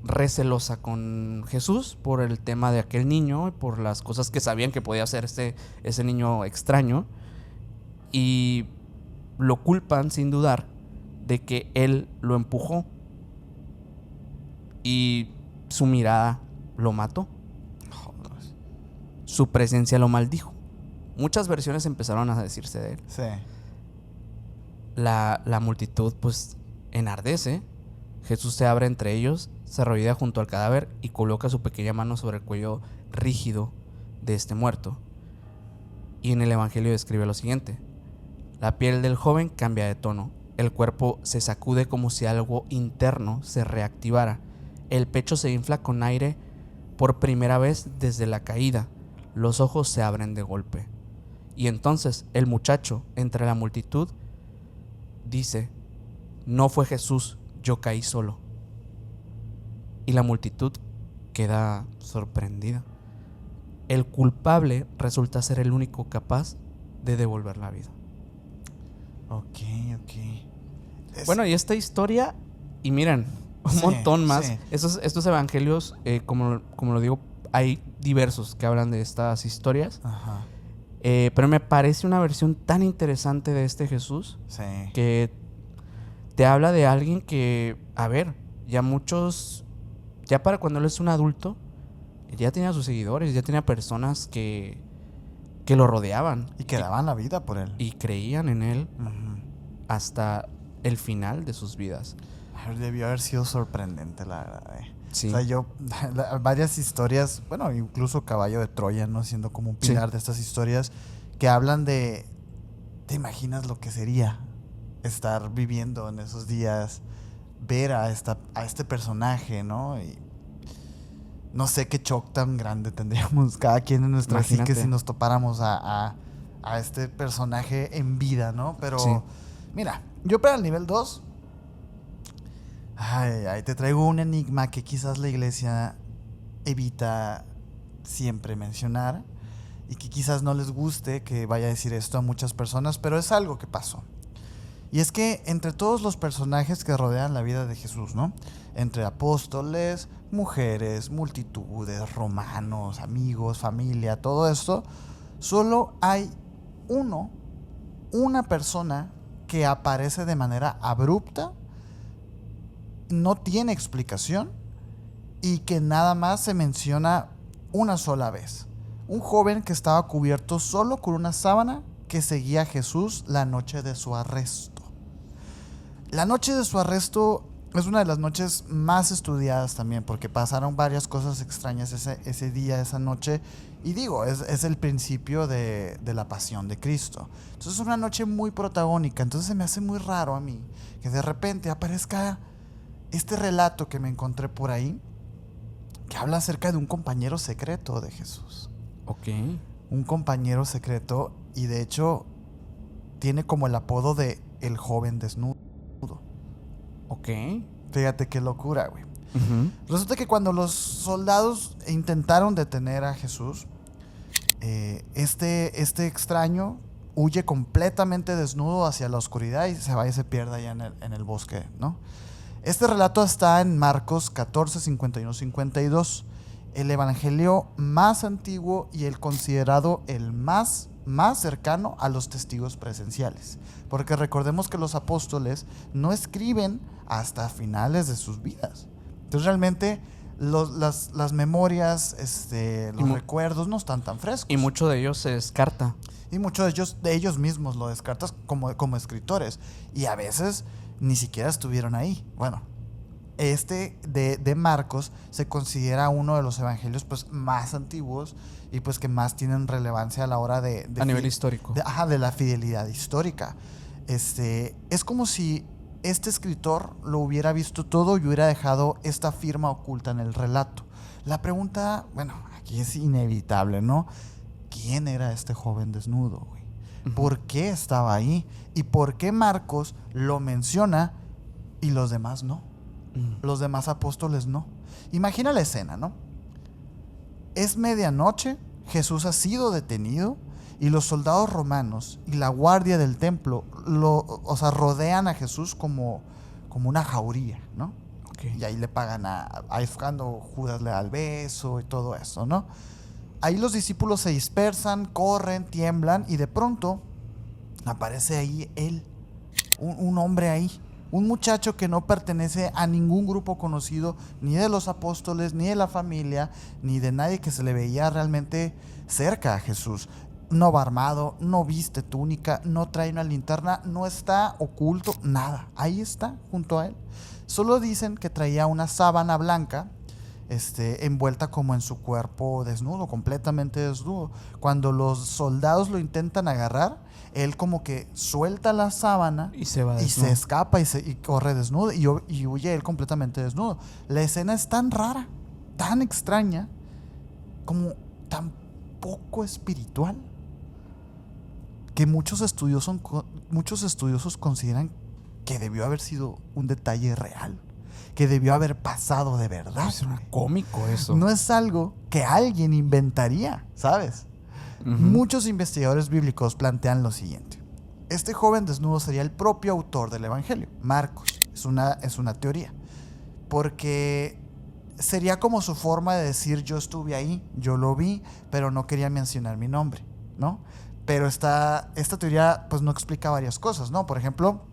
recelosa con Jesús por el tema de aquel niño y por las cosas que sabían que podía hacer ese niño extraño, y lo culpan sin dudar de que él lo empujó y su mirada lo mató. Su presencia lo maldijo. Muchas versiones empezaron a decirse de él. Sí. La multitud pues enardece. Jesús se abre entre ellos, se arrodilla junto al cadáver y coloca su pequeña mano sobre el cuello rígido de este muerto. Y en el evangelio describe lo siguiente: la piel del joven cambia de tono, el cuerpo se sacude como si algo interno se reactivara, el pecho se infla con aire por primera vez desde la caída, los ojos se abren de golpe. Y entonces el muchacho, entre la multitud, dice: no fue Jesús, yo caí solo. Y la multitud queda sorprendida. El culpable resulta ser el único capaz de devolver la vida. Ok. Bueno, y esta historia, y miren, un montón más. Sí. Estos evangelios, como lo digo, hay diversos que hablan de estas historias. Ajá. Pero me parece una versión tan interesante de este Jesús, Sí. que te habla de alguien que, a ver, ya para cuando él es un adulto, ya tenía sus seguidores, ya tenía personas que lo rodeaban. Y que daban la vida por él. Y creían en él Uh-huh. hasta el final de sus vidas. Debió haber sido sorprendente, la verdad. Sí. O sea, varias historias, bueno, incluso Caballo de Troya, ¿no? Siendo como un pilar de estas historias que hablan de... ¿Te imaginas lo que sería estar viviendo en esos días? Ver a este personaje, ¿no? Y no sé qué shock tan grande tendríamos cada quien en nuestra psique si nos topáramos a este personaje en vida, ¿no? Pero, mira, yo para el nivel 2... Ahí te traigo un enigma que quizás la iglesia evita siempre mencionar y que quizás no les guste que vaya a decir esto a muchas personas, pero es algo que pasó. Y es que entre todos los personajes que rodean la vida de Jesús, ¿no? Entre apóstoles, mujeres, multitudes, romanos, amigos, familia, todo esto, solo hay una persona que aparece de manera abrupta, no tiene explicación y que nada más se menciona una sola vez. Un joven que estaba cubierto solo con una sábana que seguía a Jesús la noche de su arresto. La noche de su arresto es una de las noches más estudiadas también, porque pasaron varias cosas extrañas ese día, esa noche. Y digo, es el principio de la pasión de Cristo. Entonces es una noche muy protagónica. Entonces se me hace muy raro a mí que de repente aparezca este relato que me encontré por ahí, que habla acerca de un compañero secreto de Jesús. Ok. Un compañero secreto, y de hecho tiene como el apodo de el joven desnudo. Ok. Fíjate qué locura, güey. Uh-huh. Resulta que cuando los soldados intentaron detener a Jesús, este extraño huye completamente desnudo hacia la oscuridad y se va y se pierde allá en el bosque, ¿no? Este relato está en Marcos 14, 51, 52. El evangelio más antiguo y el considerado el más cercano a los testigos presenciales. Porque recordemos que los apóstoles no escriben hasta finales de sus vidas. Entonces realmente las memorias, los recuerdos no están tan frescos. Y mucho de ellos se descarta. Y muchos de ellos mismos lo descartas como escritores. Y a veces ni siquiera estuvieron ahí. Bueno, de Marcos se considera uno de los evangelios pues más antiguos y pues que más tienen relevancia a la hora a nivel histórico. De la fidelidad histórica. Es como si este escritor lo hubiera visto todo y hubiera dejado esta firma oculta en el relato. La pregunta, bueno, aquí es inevitable, ¿no? ¿Quién era este joven desnudo, güey? ¿Por qué estaba ahí? ¿Y por qué Marcos lo menciona y los demás no? Los demás apóstoles no. Imagina la escena, ¿no? Es medianoche, Jesús ha sido detenido y los soldados romanos y la guardia del templo rodean a Jesús como una jauría, ¿no? Okay. Y ahí le pagan ahí cuando Judas le da el beso y todo eso, ¿no? Ahí los discípulos se dispersan, corren, tiemblan y de pronto aparece ahí él, un hombre ahí, un muchacho que no pertenece a ningún grupo conocido, ni de los apóstoles, ni de la familia, ni de nadie que se le veía realmente cerca a Jesús. No va armado, no viste túnica, no trae una linterna, no está oculto, nada. Ahí está, junto a él. Solo dicen que traía una sábana blanca, envuelta como en su cuerpo desnudo, completamente desnudo. Cuando los soldados lo intentan agarrar, él como que suelta la sábana y se va y se escapa y corre desnudo y huye él completamente desnudo. La escena es tan rara, tan extraña, como tan poco espiritual, que muchos estudiosos consideran que debió haber sido un detalle real, que debió haber pasado de verdad. Es cómico eso. No es algo que alguien inventaría, ¿sabes? Muchos investigadores bíblicos plantean lo siguiente. Este joven desnudo sería el propio autor del evangelio, Marcos. Es una teoría. Porque sería como su forma de decir: yo estuve ahí, yo lo vi, pero no quería mencionar mi nombre, ¿no? Pero esta teoría pues no explica varias cosas, ¿no? Por ejemplo,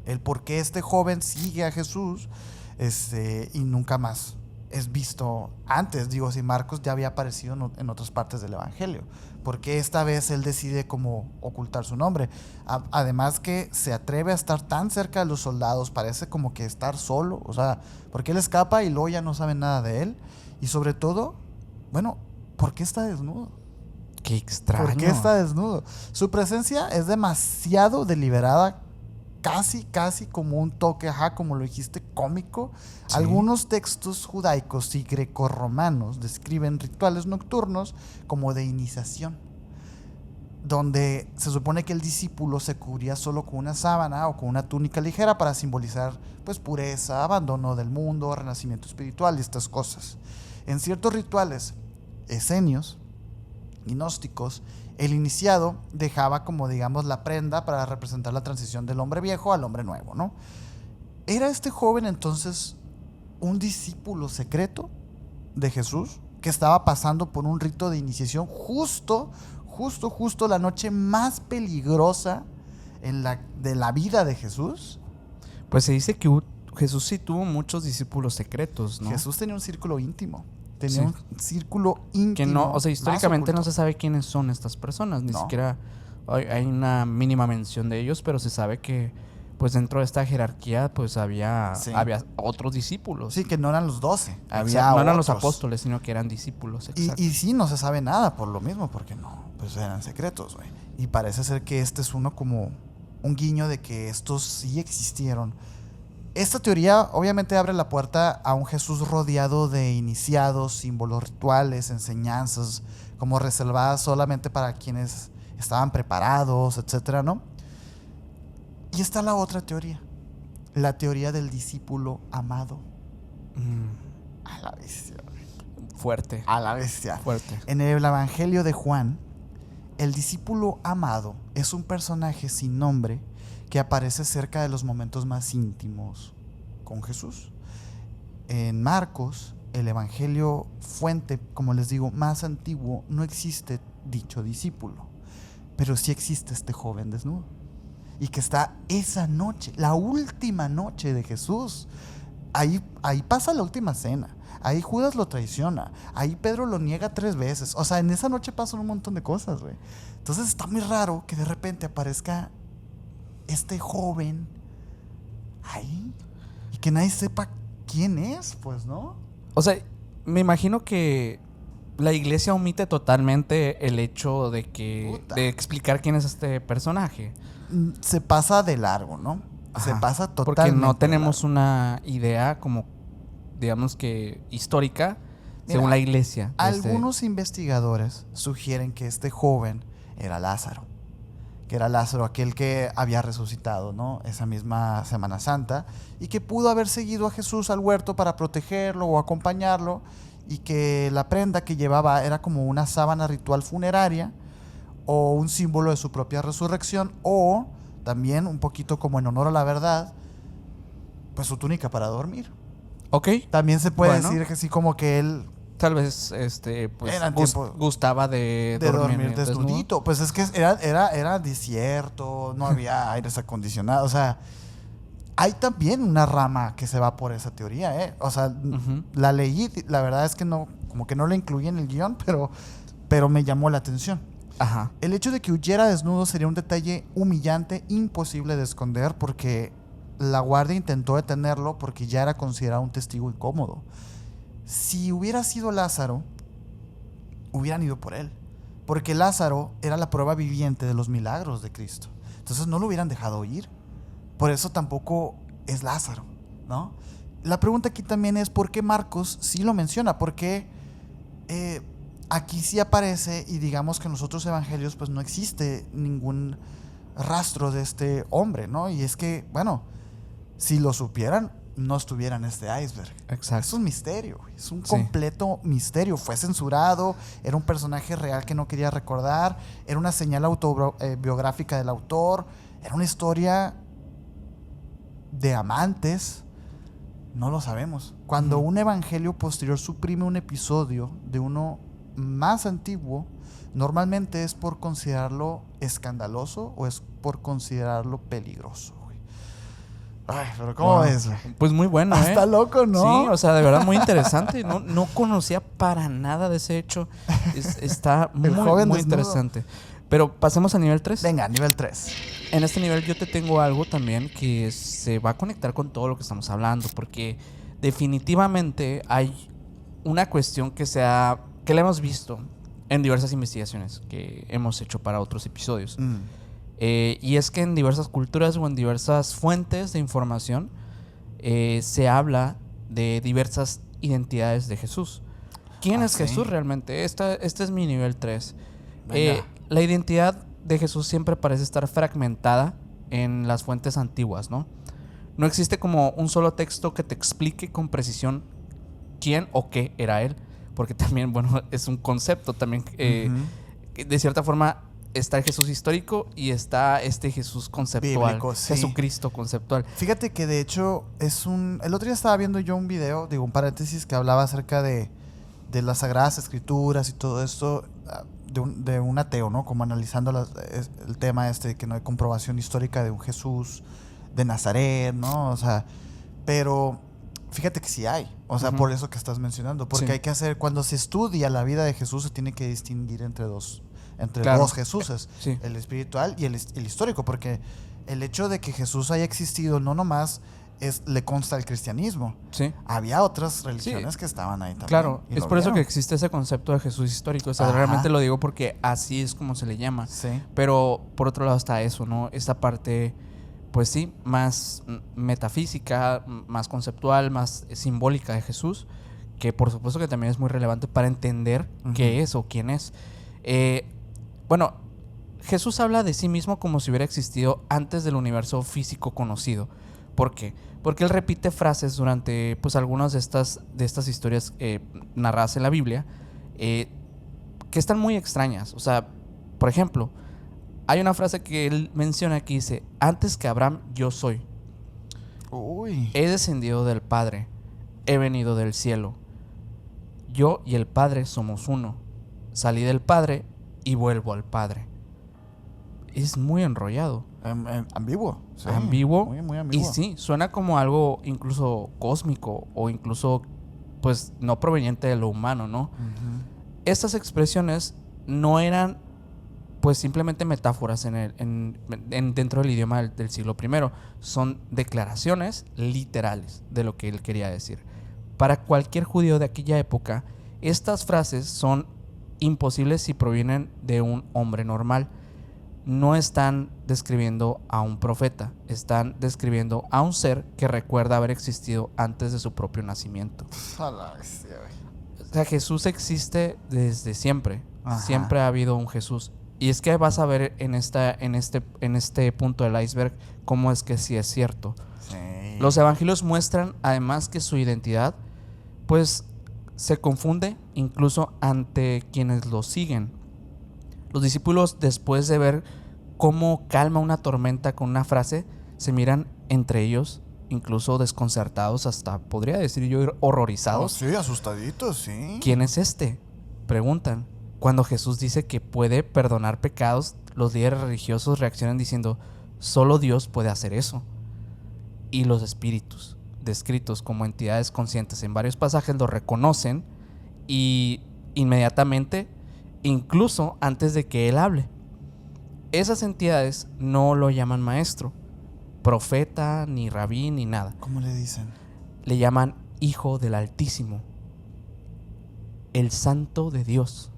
el por qué este joven sigue a Jesús y nunca más es visto antes. Digo, si Marcos ya había aparecido en otras partes del evangelio, ¿por qué esta vez él decide como ocultar su nombre? Además que se atreve a estar tan cerca de los soldados, parece como que estar solo, o sea, porque él escapa y luego ya no saben nada de él. Y sobre todo, bueno, ¿por qué está desnudo? Qué extraño. ¿Por qué está desnudo? Su presencia es demasiado deliberada, casi como un toque, como lo dijiste, cómico. Sí. Algunos textos judaicos y grecorromanos describen rituales nocturnos como de iniciación, donde se supone que el discípulo se cubría solo con una sábana o con una túnica ligera para simbolizar pues pureza, abandono del mundo, renacimiento espiritual y estas cosas. En ciertos rituales esenios y gnósticos, el iniciado dejaba como digamos la prenda para representar la transición del hombre viejo al hombre nuevo, ¿no? ¿Era este joven entonces un discípulo secreto de Jesús que estaba pasando por un rito de iniciación justo la noche más peligrosa de la vida de Jesús? Pues se dice que Jesús sí tuvo muchos discípulos secretos, ¿no? Jesús tenía un círculo íntimo. Tenía un círculo íntimo. Que no, o sea, históricamente no se sabe quiénes son estas personas, ni siquiera hay una mínima mención de ellos, pero se sabe que pues dentro de esta jerarquía pues había otros discípulos. Sí, que no eran los 12. No eran los apóstoles, sino que eran discípulos. Y sí, no se sabe nada por lo mismo, porque pues eran secretos, güey. Y parece ser que este es uno como un guiño de que estos sí existieron. Esta teoría obviamente abre la puerta a un Jesús rodeado de iniciados, símbolos rituales, enseñanzas, como reservadas solamente para quienes estaban preparados, etcétera, ¿no? Y está la otra teoría, la teoría del discípulo amado. A la bestia. Fuerte. A la bestia. Fuerte. En el Evangelio de Juan, el discípulo amado es un personaje sin nombre que aparece cerca de los momentos más íntimos con Jesús. En Marcos, el evangelio fuente, como les digo, más antiguo, no existe dicho discípulo, pero sí existe este joven desnudo. Y que está esa noche, la última noche de Jesús. Ahí pasa la última cena. Ahí Judas lo traiciona. Ahí Pedro lo niega 3 veces. O sea, en esa noche pasan un montón de cosas, güey. Entonces está muy raro que de repente aparezca este joven ahí y que nadie sepa ¿quién es? Pues, ¿no? O sea, me imagino que la iglesia omite totalmente el hecho de de explicar quién es este personaje. Se pasa de largo, ¿no? Ajá, se pasa totalmente. Porque no tenemos una idea como, digamos que histórica, según la iglesia. Algunos investigadores sugieren que este joven era Lázaro. Que era Lázaro, aquel que había resucitado, ¿no? Esa misma Semana Santa. Y que pudo haber seguido a Jesús al huerto para protegerlo o acompañarlo. Y que la prenda que llevaba era como una sábana ritual funeraria o un símbolo de su propia resurrección, o también un poquito como en honor a la verdad, pues su túnica para dormir. Ok. También se puede decir que sí, como que él tal vez pues gustaba de dormir desnudito. Pues es que era desierto, no había aires acondicionados, o sea, hay también una rama que se va por esa teoría, ¿eh? O sea, la leí, la verdad es que no, como que no la incluí en el guión, pero me llamó la atención. Ajá. El hecho de que huyera desnudo sería un detalle humillante, imposible de esconder, porque la guardia intentó detenerlo porque ya era considerado un testigo incómodo. Si hubiera sido Lázaro, hubieran ido por él, porque Lázaro era la prueba viviente de los milagros de Cristo. Entonces no lo hubieran dejado ir. Por eso tampoco es Lázaro, ¿no? La pregunta aquí también es ¿por qué Marcos sí lo menciona? Porque aquí sí aparece, y digamos que en los otros evangelios pues no existe ningún rastro de este hombre, ¿no? Y es que, bueno, si lo supieran, no estuviera en este iceberg. Exacto. Es un misterio, es un completo misterio. Fue censurado, era un personaje real que no quería recordar, era una señal autobiográfica del autor, era una historia de amantes, no lo sabemos. Cuando un evangelio posterior suprime un episodio de uno más antiguo, normalmente es por considerarlo escandaloso o es por considerarlo peligroso. Ay, pero ¿cómo ves, güey? Pues muy bueno, Está loco, ¿no? Sí, o sea, de verdad muy interesante. No conocía para nada de ese hecho. Está muy interesante. Pero pasemos al nivel 3. Venga, nivel 3. En este nivel yo te tengo algo también que se va a conectar con todo lo que estamos hablando, porque definitivamente hay una cuestión que la hemos visto en diversas investigaciones que hemos hecho para otros episodios. Y es que en diversas culturas o en diversas fuentes de información se habla de diversas identidades de Jesús. ¿Quién es Jesús realmente? Este es mi nivel 3. La identidad de Jesús siempre parece estar fragmentada en las fuentes antiguas, ¿no? No existe como un solo texto que te explique con precisión quién o qué era él, porque también, bueno, es un concepto también. De cierta forma está el Jesús histórico y está este Jesús conceptual, bíblico, sí. Jesucristo conceptual. Fíjate que de hecho el otro día estaba viendo yo un video, digo un paréntesis, que hablaba acerca de las Sagradas Escrituras y todo esto, de un ateo, ¿no? Como analizando el tema que no hay comprobación histórica de un Jesús de Nazaret, ¿no? O sea, pero fíjate que sí hay, o sea, por eso que estás mencionando, porque hay que hacer, cuando se estudia la vida de Jesús, se tiene que distinguir entre dos Jesuses, el espiritual y el histórico, porque el hecho de que Jesús haya existido no nomás le consta al cristianismo. Sí. Había otras religiones que estaban ahí también. Claro, es por eso que existe ese concepto de Jesús histórico. O sea, realmente lo digo porque así es como se le llama. Sí. Pero por otro lado está eso, ¿no? Esta parte, pues sí, más metafísica, más conceptual, más simbólica de Jesús, que por supuesto que también es muy relevante para entender qué es o quién es. Bueno, Jesús habla de sí mismo como si hubiera existido antes del universo físico conocido. ¿Por qué? Porque él repite frases durante pues algunas de estas historias narradas en la Biblia que están muy extrañas. O sea, por ejemplo, hay una frase que él menciona que dice: antes que Abraham yo soy. Uy. He descendido del Padre, he venido del cielo. Yo y el Padre somos uno. Salí del Padre y vuelvo al Padre. Es muy enrollado. Ambiguo. Sí, ambiguo. Muy ambiguo. Y sí, suena como algo incluso cósmico o incluso pues no proveniente de lo humano, ¿no? Estas expresiones no eran pues simplemente metáforas dentro del idioma del siglo I. Son declaraciones literales de lo que él quería decir. Para cualquier judío de aquella época, estas frases son imposibles si provienen de un hombre normal. No están describiendo a un profeta, están describiendo a un ser que recuerda haber existido antes de su propio nacimiento. O sea, Jesús existe desde siempre. Ajá. Siempre ha habido un Jesús. Y es que vas a ver en este punto del iceberg cómo es que sí es cierto. Sí. Los evangelios muestran además que su identidad pues se confunde incluso ante quienes lo siguen. Los discípulos, después de ver cómo calma una tormenta con una frase, se miran entre ellos, incluso desconcertados, hasta podría decir yo horrorizados. Sí, asustaditos, sí. ¿Quién es este?, preguntan. Cuando Jesús dice que puede perdonar pecados, los líderes religiosos reaccionan diciendo: solo Dios puede hacer eso. Y los espíritus, descritos como entidades conscientes en varios pasajes, lo reconocen y inmediatamente, incluso antes de que él hable. Esas entidades no lo llaman maestro, profeta, ni rabí, ni nada. ¿Cómo le dicen? Le llaman Hijo del Altísimo, el Santo de Dios.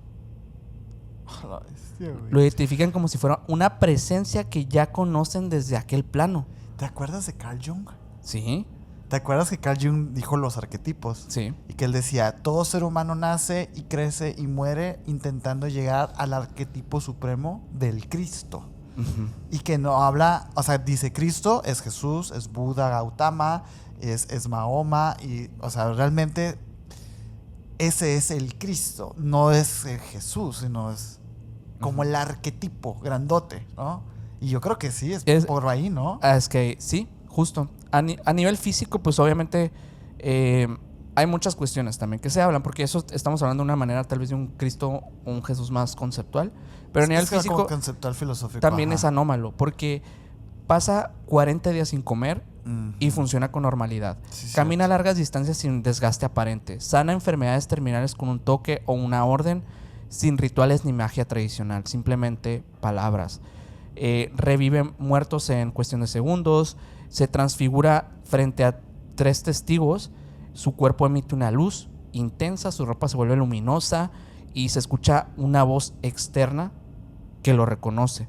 Lo identifican como si fuera una presencia que ya conocen desde aquel plano. ¿Te acuerdas de Carl Jung? Sí. ¿Te acuerdas que Carl Jung dijo los arquetipos? Sí. Y que él decía, todo ser humano nace y crece y muere intentando llegar al arquetipo supremo del Cristo. Uh-huh. Y que no habla, o sea, dice Cristo es Jesús, es Buda, Gautama, es Mahoma, y, o sea, realmente ese es el Cristo, no es Jesús, sino es como el arquetipo grandote, ¿no? Y yo creo que sí, es por ahí, ¿no? Es que sí, justo. A nivel físico, pues obviamente hay muchas cuestiones también que se hablan, porque eso estamos hablando de una manera tal vez de un Cristo, un Jesús más conceptual, pero a nivel físico como conceptual, filosófico, también es anómalo, porque pasa 40 días sin comer y funciona con normalidad. Sí, camina largas distancias sin desgaste aparente. Sana enfermedades terminales con un toque o una orden, sin rituales ni magia tradicional, simplemente palabras. Revive muertos en cuestión de segundos. Se transfigura frente a 3 testigos. Su cuerpo emite una luz intensa, su ropa se vuelve luminosa y se escucha una voz externa que lo reconoce.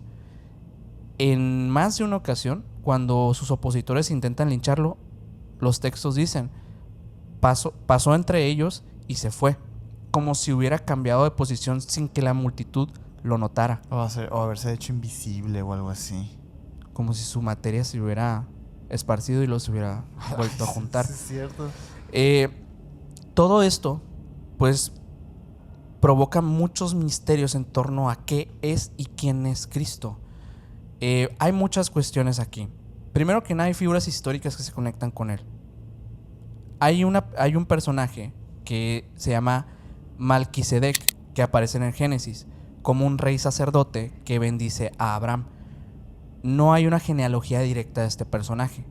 En más de una ocasión, cuando sus opositores intentan lincharlo, los textos dicen: pasó entre ellos y se fue, como si hubiera cambiado de posición sin que la multitud lo notara. O haberse hecho invisible o algo así. Como si su materia se hubiera esparcido y los hubiera vuelto a juntar. Sí, es cierto. Todo esto, pues, provoca muchos misterios en torno a qué es y quién es Cristo. Hay muchas cuestiones aquí. Primero que nada, hay figuras históricas que se conectan con él. Hay un personaje que se llama Malquisedec, que aparece en el Génesis como un rey sacerdote que bendice a Abraham. No hay una genealogía directa de este personaje.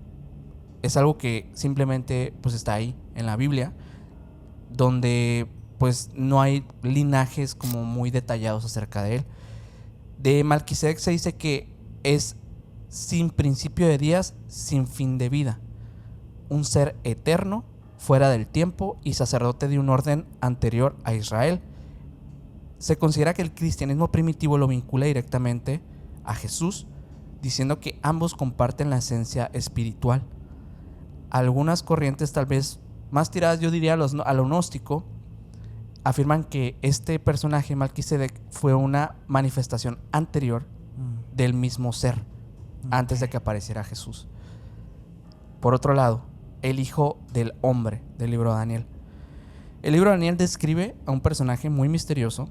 Es algo que simplemente pues está ahí en la Biblia, donde pues no hay linajes como muy detallados acerca de él. De Malquisedec se dice que es sin principio de días, sin fin de vida, un ser eterno, fuera del tiempo y sacerdote de un orden anterior a Israel. Se considera que el cristianismo primitivo lo vincula directamente a Jesús, diciendo que ambos comparten la esencia espiritual. Algunas corrientes, tal vez más tiradas, yo diría a lo gnóstico, afirman que este personaje, Malquisedec, fue una manifestación anterior del mismo ser, antes de que apareciera Jesús. Por otro lado, el Hijo del Hombre, del libro de Daniel. El libro de Daniel describe a un personaje muy misterioso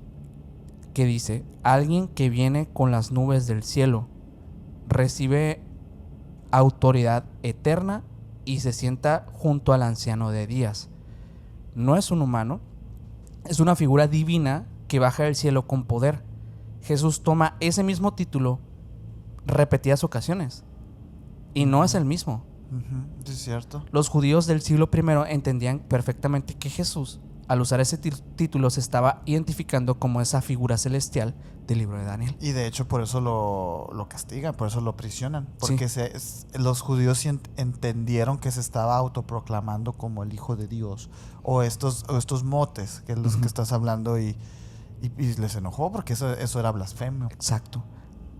que dice: alguien que viene con las nubes del cielo, recibe autoridad eterna y se sienta junto al anciano de días. No es un humano, es una figura divina que baja del cielo con poder. Jesús toma ese mismo título repetidas ocasiones y no es el mismo. Es cierto. Los judíos del siglo I entendían perfectamente que Jesús al usar ese título se estaba identificando como esa figura celestial del libro de Daniel. Y de hecho por eso lo castigan, por eso lo prisionan. Porque los judíos entendieron que se estaba autoproclamando como el Hijo de Dios. O estos motes que los que estás hablando y les enojó porque eso era blasfemio. Exacto.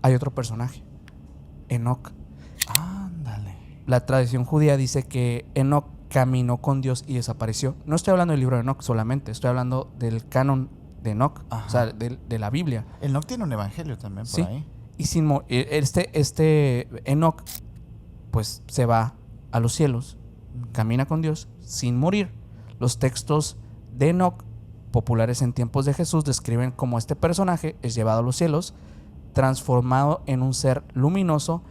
Hay otro personaje, Enoc. Ándale. La tradición judía dice que Enoc caminó con Dios y desapareció. No estoy hablando del libro de Enoc solamente, estoy hablando del canon de Enoc, o sea, de la Biblia. Enoc tiene un evangelio también por ahí. Y este Enoc pues se va a los cielos, camina con Dios sin morir. Los textos de Enoc, populares en tiempos de Jesús, describen cómo este personaje es llevado a los cielos, transformado en un ser luminoso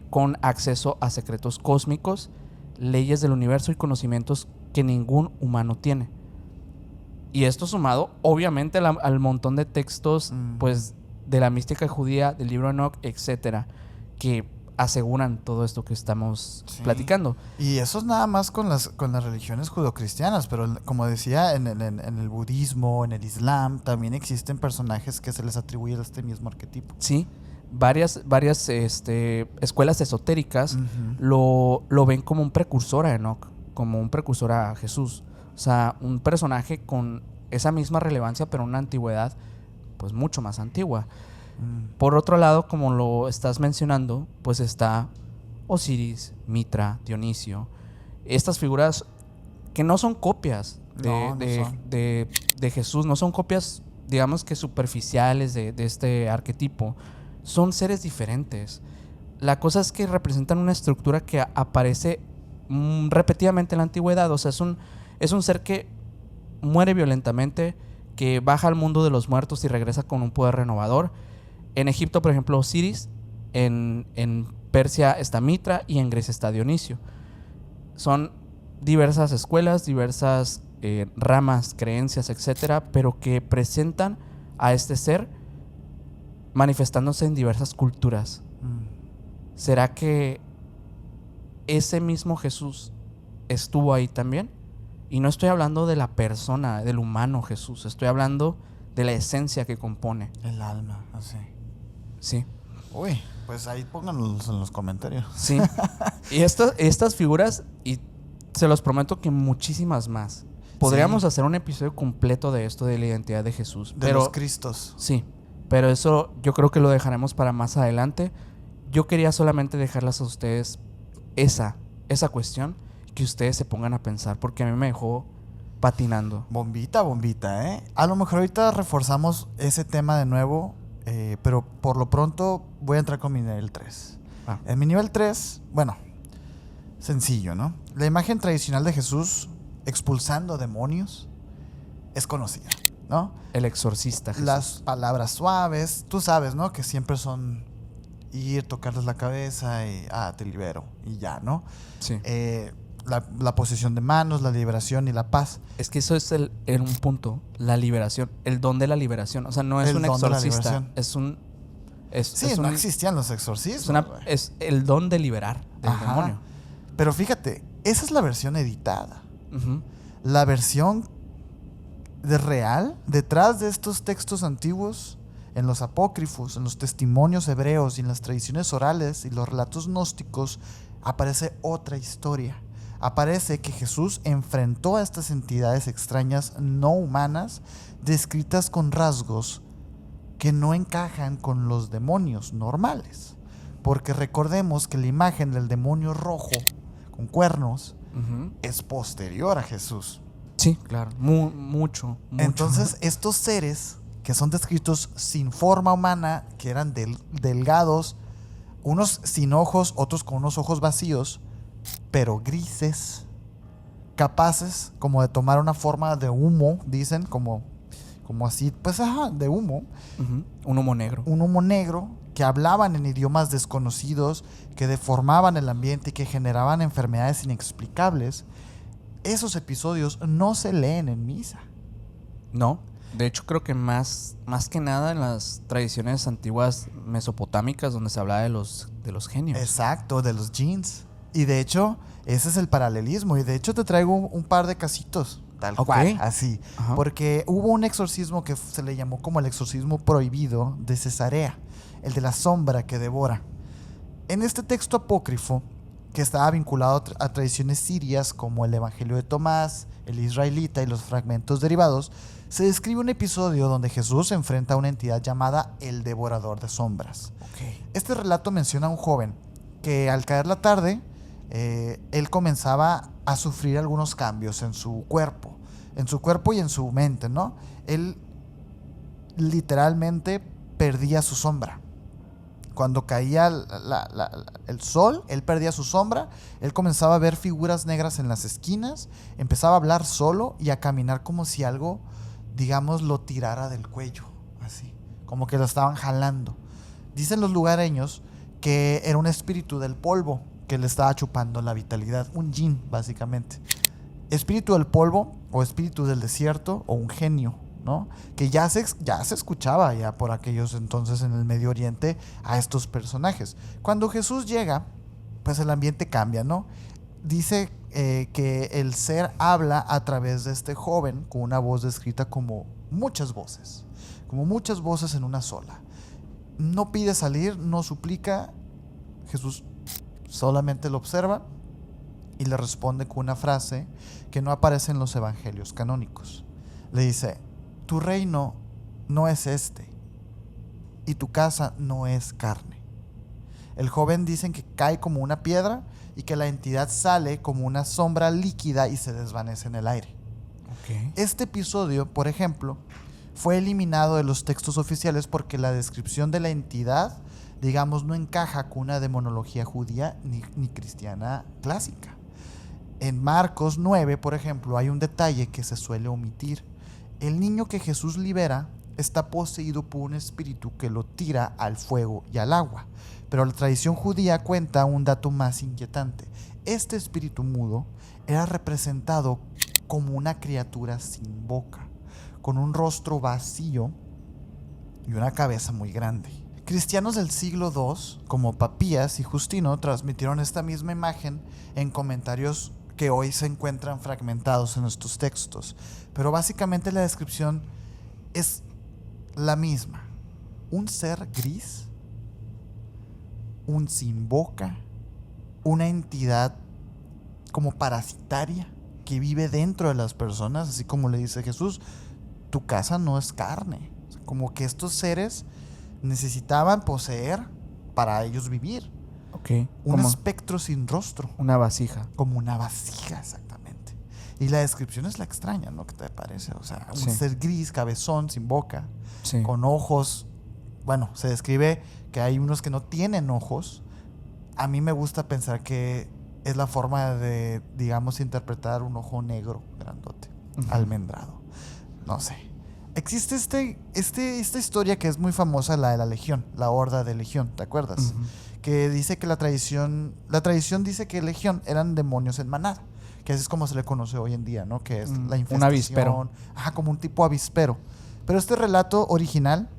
con acceso a secretos cósmicos, leyes del universo y conocimientos que ningún humano tiene. Y esto sumado, obviamente, al montón de textos pues, de la mística judía, del libro de Enoc, etcétera, que aseguran todo esto que estamos platicando. Y eso es nada más con las religiones judocristianas, pero como decía, en el budismo, en el islam, también existen personajes que se les atribuye a este mismo arquetipo. Sí, varias escuelas esotéricas lo ven como un precursor a Enoc, como un precursor a Jesús. O sea, un personaje con esa misma relevancia, pero una antigüedad pues mucho más antigua. Por otro lado, como lo estás mencionando, pues está Osiris, Mitra, Dionisio. Estas figuras que no son copias de Jesús, no son copias, digamos que superficiales de este arquetipo. Son seres diferentes. La cosa es que representan una estructura que aparece repetidamente en la antigüedad. O sea, es un ser que muere violentamente, que baja al mundo de los muertos y regresa con un poder renovador. En Egipto, por ejemplo, Osiris. En Persia está Mitra y en Grecia está Dionisio. Son diversas escuelas, diversas ramas, creencias, etcétera, pero que presentan a este ser manifestándose en diversas culturas. ¿Será que ese mismo Jesús estuvo ahí también? Y no estoy hablando de la persona, del humano Jesús. Estoy hablando de la esencia que compone. El alma, así. Sí. Uy, pues ahí pónganlos en los comentarios. Sí. Y estas figuras, y se los prometo que muchísimas más. Podríamos hacer un episodio completo de esto, de la identidad de Jesús. De los Cristos. Sí. Pero eso yo creo que lo dejaremos para más adelante. Yo quería solamente dejarlas a ustedes esa cuestión, que ustedes se pongan a pensar, porque a mí me dejó patinando. Bombita, ¿eh? A lo mejor ahorita reforzamos ese tema de nuevo, pero por lo pronto voy a entrar con mi nivel 3. En mi nivel 3, bueno, sencillo, ¿no? La imagen tradicional de Jesús expulsando demonios es conocida, ¿no? El exorcista Jesús. Las palabras suaves, tú sabes, ¿no? Que siempre son ir, tocarles la cabeza y te libero y ya, ¿no? Sí. La posición de manos, la liberación y la paz. Es que eso es en un punto, la liberación, el don de la liberación. O sea, no es un exorcista, es un... no existían los exorcismos. Es el don de liberar del demonio. Pero fíjate, esa es la versión editada. La versión real, detrás de estos textos antiguos, en los apócrifos, en los testimonios hebreos y en las tradiciones orales y los relatos gnósticos, aparece otra historia. Aparece que Jesús enfrentó a estas entidades extrañas no humanas, descritas con rasgos que no encajan con los demonios normales. Porque recordemos que la imagen del demonio rojo con cuernos es posterior a Jesús. Sí, claro, mucho. Entonces, estos seres que son descritos sin forma humana, que eran delgados, unos sin ojos, otros con unos ojos vacíos, pero grises, capaces como de tomar una forma de humo, dicen, como así, pues de humo. Un humo negro. Un humo negro, que hablaban en idiomas desconocidos, que deformaban el ambiente y que generaban enfermedades inexplicables. Esos episodios no se leen en misa. No, de hecho creo que más que nada en las tradiciones antiguas mesopotámicas, donde se hablaba de los genios. Exacto, de los jinns. Y de hecho, ese es el paralelismo. Y de hecho te traigo un par de casitos tal Ok. cual, así. Ajá. Porque hubo un exorcismo que se le llamó como el exorcismo prohibido de Cesarea, el de la sombra que devora. En este texto apócrifo, que estaba vinculado a tradiciones sirias como el Evangelio de Tomás, el Israelita y los fragmentos derivados, se describe un episodio donde Jesús se enfrenta a una entidad llamada el Devorador de Sombras. Ok. Este relato menciona a un joven que al caer la tarde, él comenzaba a sufrir algunos cambios en su cuerpo y en su mente, ¿no? Él literalmente perdía su sombra. Cuando caía el sol, él perdía su sombra, él comenzaba a ver figuras negras en las esquinas, empezaba a hablar solo y a caminar como si algo, digamos, lo tirara del cuello, así, como que lo estaban jalando. Dicen los lugareños que era un espíritu del polvo que le estaba chupando la vitalidad, un jinn, básicamente. Espíritu del polvo o espíritu del desierto o un genio, ¿no? Que ya se escuchaba ya por aquellos entonces en el Medio Oriente a estos personajes. Cuando Jesús llega, pues el ambiente cambia, ¿no? Dice que el ser habla a través de este joven con una voz descrita como muchas voces en una sola. No pide salir, no suplica. Jesús solamente lo observa y le responde con una frase que no aparece en los evangelios canónicos. Le dice: tu reino no es este, y tu casa no es carne. El joven dicen que cae como una piedra y que la entidad sale como una sombra líquida y se desvanece en el aire. Ok. Este episodio, por ejemplo, fue eliminado de los textos oficiales porque la descripción de la entidad, digamos, no encaja con una demonología judía ni cristiana clásica. En Marcos 9, por ejemplo, hay un detalle que se suele omitir. El niño que Jesús libera está poseído por un espíritu que lo tira al fuego y al agua. Pero la tradición judía cuenta un dato más inquietante. Este espíritu mudo era representado como una criatura sin boca, con un rostro vacío y una cabeza muy grande. Cristianos del siglo II, como Papías y Justino, transmitieron esta misma imagen en comentarios que hoy se encuentran fragmentados en estos textos. Pero básicamente la descripción es la misma. Un ser gris, un sin boca, una entidad como parasitaria que vive dentro de las personas, así como le dice Jesús: tu casa no es carne. Como que estos seres necesitaban poseer para ellos vivir. Ok. Un Como espectro sin rostro. una vasija. Como una vasija, exactamente. Y la descripción es la extraña, ¿no? ¿Qué te parece? O sea, un Sí. ser gris, cabezón, sin boca, Sí. con ojos. Bueno, se describe que hay unos que no tienen ojos. A mí me gusta pensar que es la forma de, digamos, interpretar un ojo negro, grandote, almendrado. No sé. Existe esta historia que es muy famosa, la de la Legión, la Horda de Legión, ¿te acuerdas? Que dice que la tradición dice que Legión eran demonios en manada, que así es como se le conoce hoy en día, ¿no? Que es la infestación. Un avispero. Ajá, como un tipo avispero. Pero este relato original,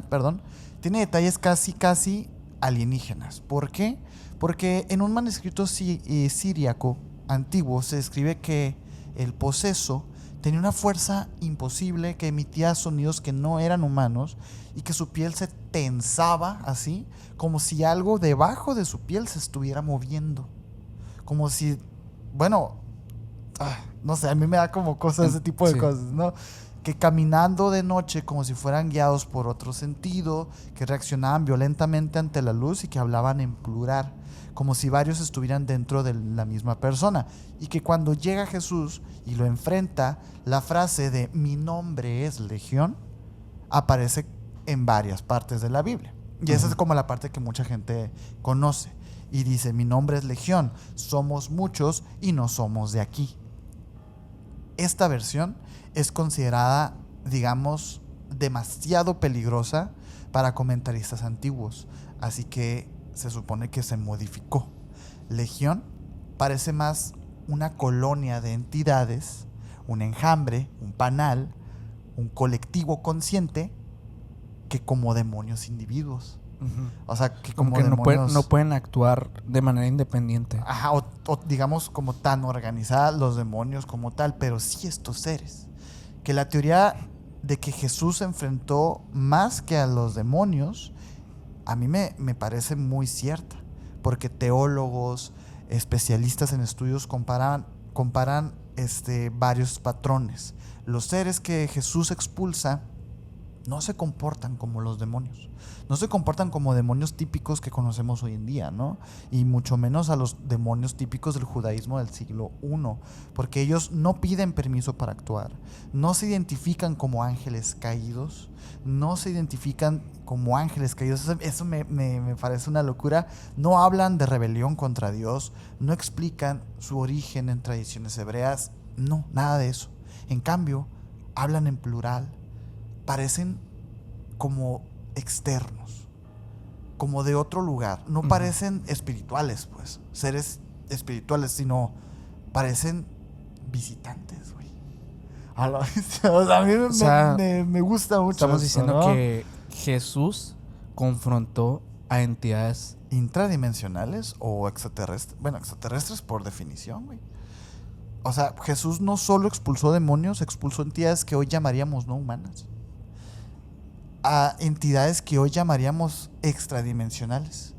perdón, tiene detalles casi alienígenas. ¿Por qué? Porque en un manuscrito siríaco antiguo se describe que el poseso tenía una fuerza imposible, que emitía sonidos que no eran humanos y que su piel se tensaba así, como si algo debajo de su piel se estuviera moviendo. Como si, bueno, no sé, a mí me da como cosas, ese tipo de cosas, ¿no? Que caminando de noche como si fueran guiados por otro sentido, que reaccionaban violentamente ante la luz y que hablaban en plural, como si varios estuvieran dentro de la misma persona. Y que cuando llega Jesús y lo enfrenta, la frase de mi nombre es Legión aparece en varias partes de la Biblia. Y esa es como la parte que mucha gente conoce. Y dice, mi nombre es Legión, somos muchos y no somos de aquí. Esta versión es considerada, digamos, demasiado peligrosa para comentaristas antiguos. Así que se supone que se modificó. Legión parece más una colonia de entidades, un enjambre, un panal, un colectivo consciente, que como demonios individuos. O sea, que como como que demonios... no pueden actuar de manera independiente. Ajá, o digamos como tan organizadas los demonios como tal, pero sí estos seres. Que la teoría de que Jesús se enfrentó más que a los demonios, a mí me parece muy cierta. Porque teólogos, especialistas en estudios comparan varios patrones. Los seres que Jesús expulsa no se comportan como los demonios. No se comportan como demonios típicos que conocemos hoy en día, ¿no? Y mucho menos a los demonios típicos del judaísmo del siglo I, porque ellos no piden permiso para actuar, no se identifican como ángeles caídos, Eso me parece una locura. No hablan de rebelión contra Dios, no explican su origen en tradiciones hebreas, no, nada de eso. En cambio, hablan en plural, parecen como externos, como de otro lugar. No parecen espirituales, pues, seres espirituales, sino parecen visitantes, güey. O sea, a mí me gusta mucho. Estamos esto, diciendo, ¿no? que Jesús confrontó a entidades Intradimensionales o extraterrestres. Bueno, extraterrestres por definición, güey. O sea, Jesús no solo expulsó demonios, expulsó entidades que hoy llamaríamos no humanas. A entidades que hoy llamaríamos extradimensionales,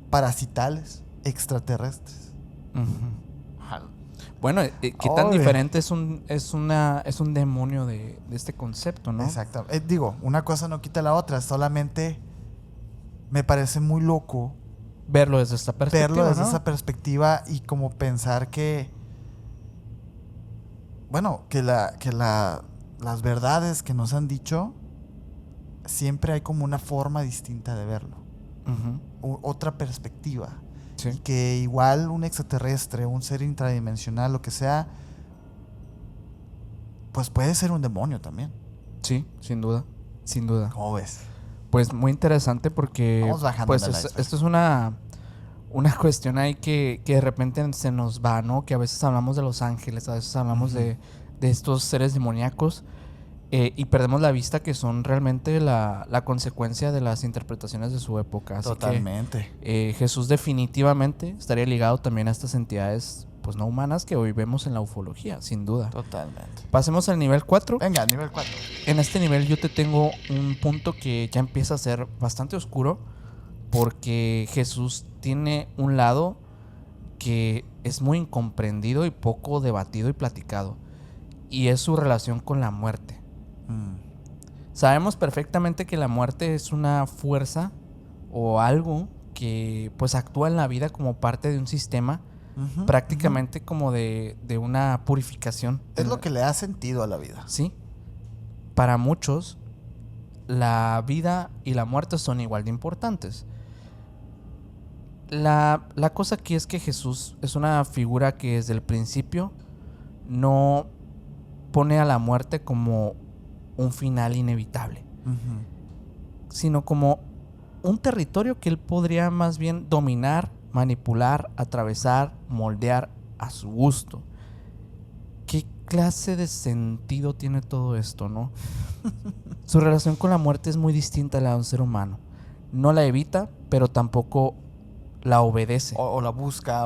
parasitales, extraterrestres. Bueno, ¿qué tan diferente es un demonio de este concepto, no? Exacto. Digo, una cosa no quita la otra, solamente me parece muy loco verlo desde esta perspectiva, ¿no? esa perspectiva y como pensar que, bueno, que las verdades que nos han dicho, siempre hay como una forma distinta de verlo. Otra perspectiva. Sí. Y que igual un extraterrestre, un ser intradimensional, lo que sea, pues puede ser un demonio también. Sí, sin duda. Sin duda. ¿Cómo ves? Pues muy interesante porque Vamos bajando pues en el iceberg. esto es una cuestión ahí que de repente se nos va, ¿no? Que a veces hablamos de los ángeles, a veces hablamos de estos seres demoníacos, y perdemos la vista que son realmente la consecuencia de las interpretaciones de su época. Así Totalmente. que Jesús definitivamente estaría ligado también a estas entidades pues no humanas que hoy vemos en la ufología, sin duda. Totalmente. Pasemos al nivel 4. Venga, nivel 4. En este nivel yo te tengo un punto que ya empieza a ser bastante oscuro, porque Jesús tiene un lado que es muy incomprendido y poco debatido y platicado, y es su relación con la muerte. Sabemos perfectamente que la muerte es una fuerza o algo que pues actúa en la vida como parte de un sistema, prácticamente como de una purificación. Es lo que le da sentido a la vida. Sí. Para muchos, la vida y la muerte son igual de importantes. La cosa aquí es que Jesús es una figura que desde el principio no pone a la muerte como un final inevitable, sino como un territorio que él podría más bien dominar, manipular, atravesar, moldear a su gusto. ¿Qué clase de sentido tiene todo esto, no? Su relación con la muerte es muy distinta a la de un ser humano. No la evita, pero tampoco la obedece. O la busca,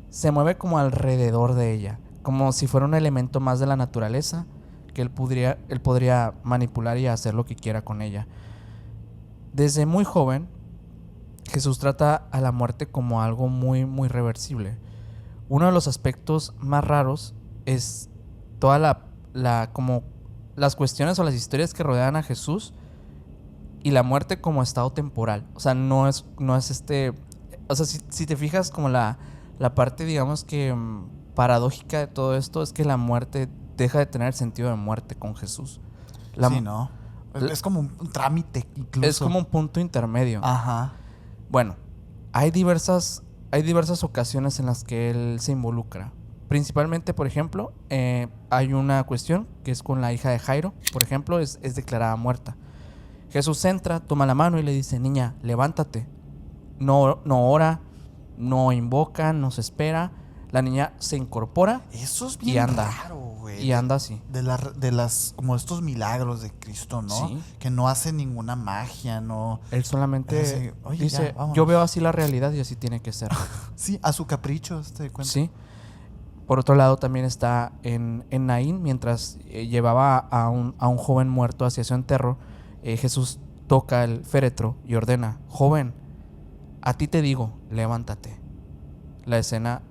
Se mueve como alrededor de ella, como si fuera un elemento más de la naturaleza, que él podría manipular y hacer lo que quiera con ella. Desde muy joven, Jesús trata a la muerte como algo muy, muy reversible. Uno de los aspectos más raros es toda como las cuestiones o las historias que rodean a Jesús y la muerte como estado temporal. O sea, no es o sea, si te fijas como la parte, digamos que paradójica de todo esto es que la muerte deja de tener sentido de muerte con Jesús. Sí, ¿no? Es como un trámite incluso. Es como un punto intermedio. Ajá. Bueno, hay diversas ocasiones en las que él se involucra. Principalmente, por ejemplo, hay una cuestión que es con la hija de Jairo. Por ejemplo, es declarada muerta. Jesús entra, toma la mano y le dice: niña, levántate. No ora, no invoca, no se espera. La niña se incorpora. Eso es bien y anda, raro, güey. Y anda así. De las, como estos milagros de Cristo, ¿no? Sí. Que no hace ninguna magia, ¿no? Él solamente Así, oye, dice, ya, yo veo así la realidad y así tiene que ser. Sí, a su capricho, ¿te das cuenta? Sí. Por otro lado, también está en Naín, mientras llevaba a un joven muerto hacia su entierro, Jesús toca el féretro y ordena, joven, a ti te digo, levántate. La escena,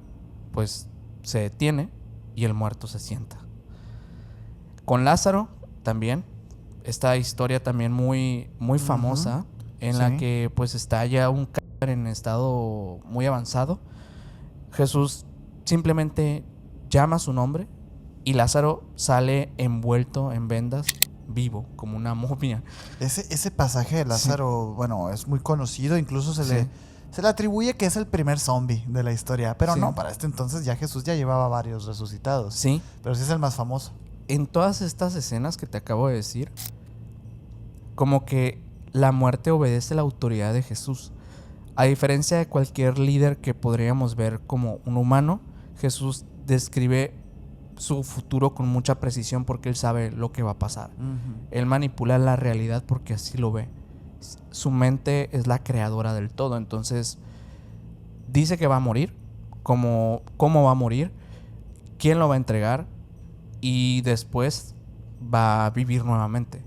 pues, se detiene y el muerto se sienta. Con Lázaro, también, esta historia también muy, muy famosa, en la que, pues, está ya un cadáver en estado muy avanzado. Jesús simplemente llama su nombre y Lázaro sale envuelto en vendas, vivo, como una momia. Ese pasaje de Lázaro, bueno, es muy conocido, incluso se le atribuye que es el primer zombie de la historia, pero no, para este entonces ya Jesús ya llevaba varios resucitados. Sí. Pero sí es el más famoso. En todas estas escenas que te acabo de decir, como que la muerte obedece la autoridad de Jesús. A diferencia de cualquier líder que podríamos ver como un humano, Jesús describe su futuro con mucha precisión porque él sabe lo que va a pasar. Él manipula la realidad porque así lo ve. Su mente es la creadora del todo. Entonces, dice que va a morir, cómo va a morir, quién lo va a entregar y después va a vivir nuevamente.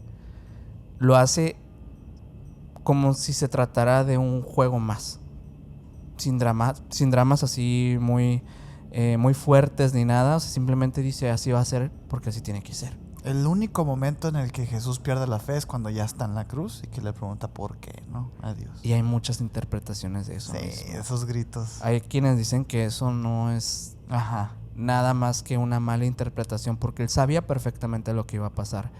Lo hace como si se tratara de un juego más, sin dramas así muy fuertes ni nada. O sea, simplemente dice así va a ser porque así tiene que ser. El único momento en el que Jesús pierde la fe es cuando ya está en la cruz y que le pregunta por qué, ¿no? Adiós. Y hay muchas interpretaciones de eso. Sí, mismo. Esos gritos. Hay quienes dicen que eso no es nada más que una mala interpretación porque él sabía perfectamente lo que iba a pasar.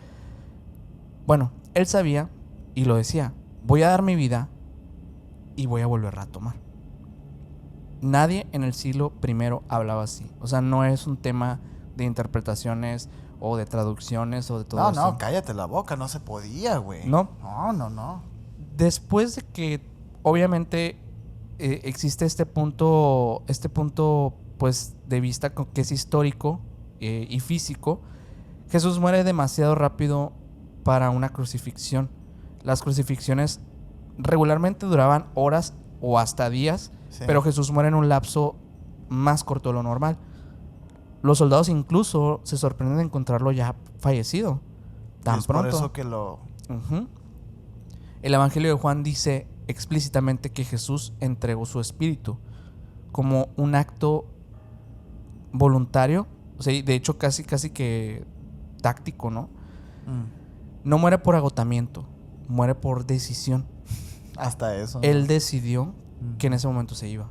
Bueno, él sabía y lo decía, voy a dar mi vida y voy a volver a tomar. Nadie en el siglo I hablaba así. O sea, no es un tema de interpretaciones o de traducciones o de todo eso. No, cállate la boca, no se podía, güey. No. No. Después de que, obviamente, existe este punto, pues, de vista que es histórico y físico, Jesús muere demasiado rápido para una crucifixión. Las crucifixiones regularmente duraban horas o hasta días, pero Jesús muere en un lapso más corto de lo normal. Los soldados incluso se sorprenden de encontrarlo ya fallecido tan pronto. Por eso que lo... El Evangelio de Juan dice explícitamente que Jesús entregó su espíritu como un acto voluntario, o sea, de hecho casi que táctico, ¿no? No muere por agotamiento, muere por decisión. Hasta eso, ¿no? Él decidió que en ese momento se iba.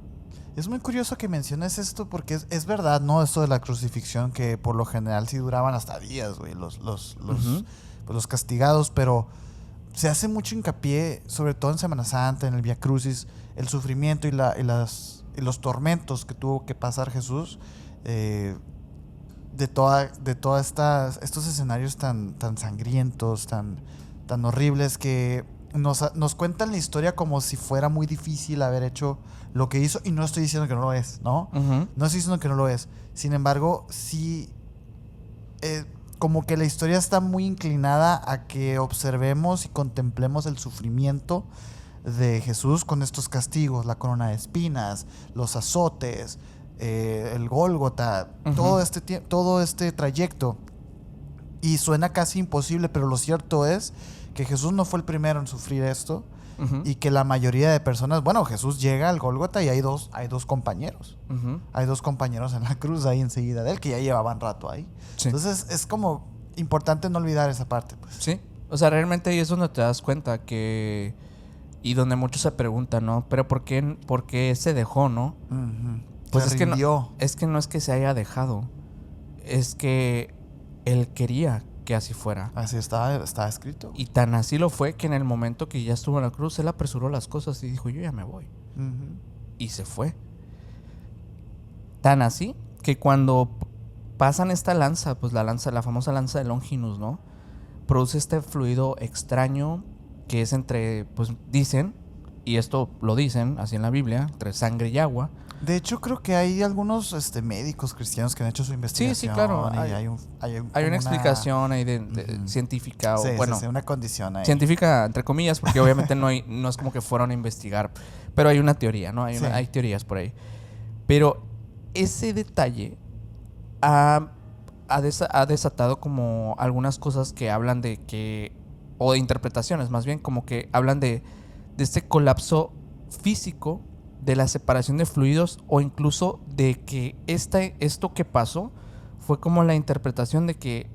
Es muy curioso que menciones esto porque es verdad, ¿no? Esto de la crucifixión que por lo general sí duraban hasta días, güey, los castigados, pero se hace mucho hincapié, sobre todo en Semana Santa, en el Vía Crucis, el sufrimiento y los tormentos que tuvo que pasar Jesús de todos estos escenarios tan sangrientos, tan horribles que nos cuentan la historia como si fuera muy difícil haber hecho lo que hizo, y no estoy diciendo que no lo es, ¿no? No estoy diciendo que no lo es. Sin embargo, sí, como que la historia está muy inclinada a que observemos y contemplemos el sufrimiento de Jesús con estos castigos, la corona de espinas, los azotes, el Gólgota, todo este trayecto. Y suena casi imposible, pero lo cierto es que Jesús no fue el primero en sufrir esto, y que la mayoría de personas, bueno, Jesús llega al Gólgota y hay dos compañeros. Hay dos compañeros en la cruz ahí enseguida de él que ya llevaban rato ahí. Sí. Entonces es como importante no olvidar esa parte, pues. Sí, o sea, realmente ahí es donde te das cuenta que... Y donde muchos se preguntan, ¿no? Pero ¿por qué se dejó, no? Pues es que no es que se haya dejado. Es que él quería que así fuera. Así estaba escrito. Y tan así lo fue que en el momento que ya estuvo en la cruz, él apresuró las cosas y dijo, yo ya me voy. Y se fue. Tan así que cuando pasan esta lanza, pues la famosa lanza de Longinus, ¿no? Produce este fluido extraño que es entre, pues dicen, y esto lo dicen así en la Biblia, entre sangre y agua. De hecho, creo que hay algunos médicos cristianos que han hecho su investigación. Sí, claro. Y hay una explicación ahí de científica. Sí, bueno, sí, una condición ahí. científica, entre comillas, porque obviamente no es como que fueron a investigar. Pero hay una teoría, ¿no? Hay teorías por ahí. Pero ese detalle ha desatado como algunas cosas que hablan de que... O de interpretaciones, más bien, como que hablan de este colapso físico, de la separación de fluidos, o incluso de que esto que pasó fue como la interpretación de que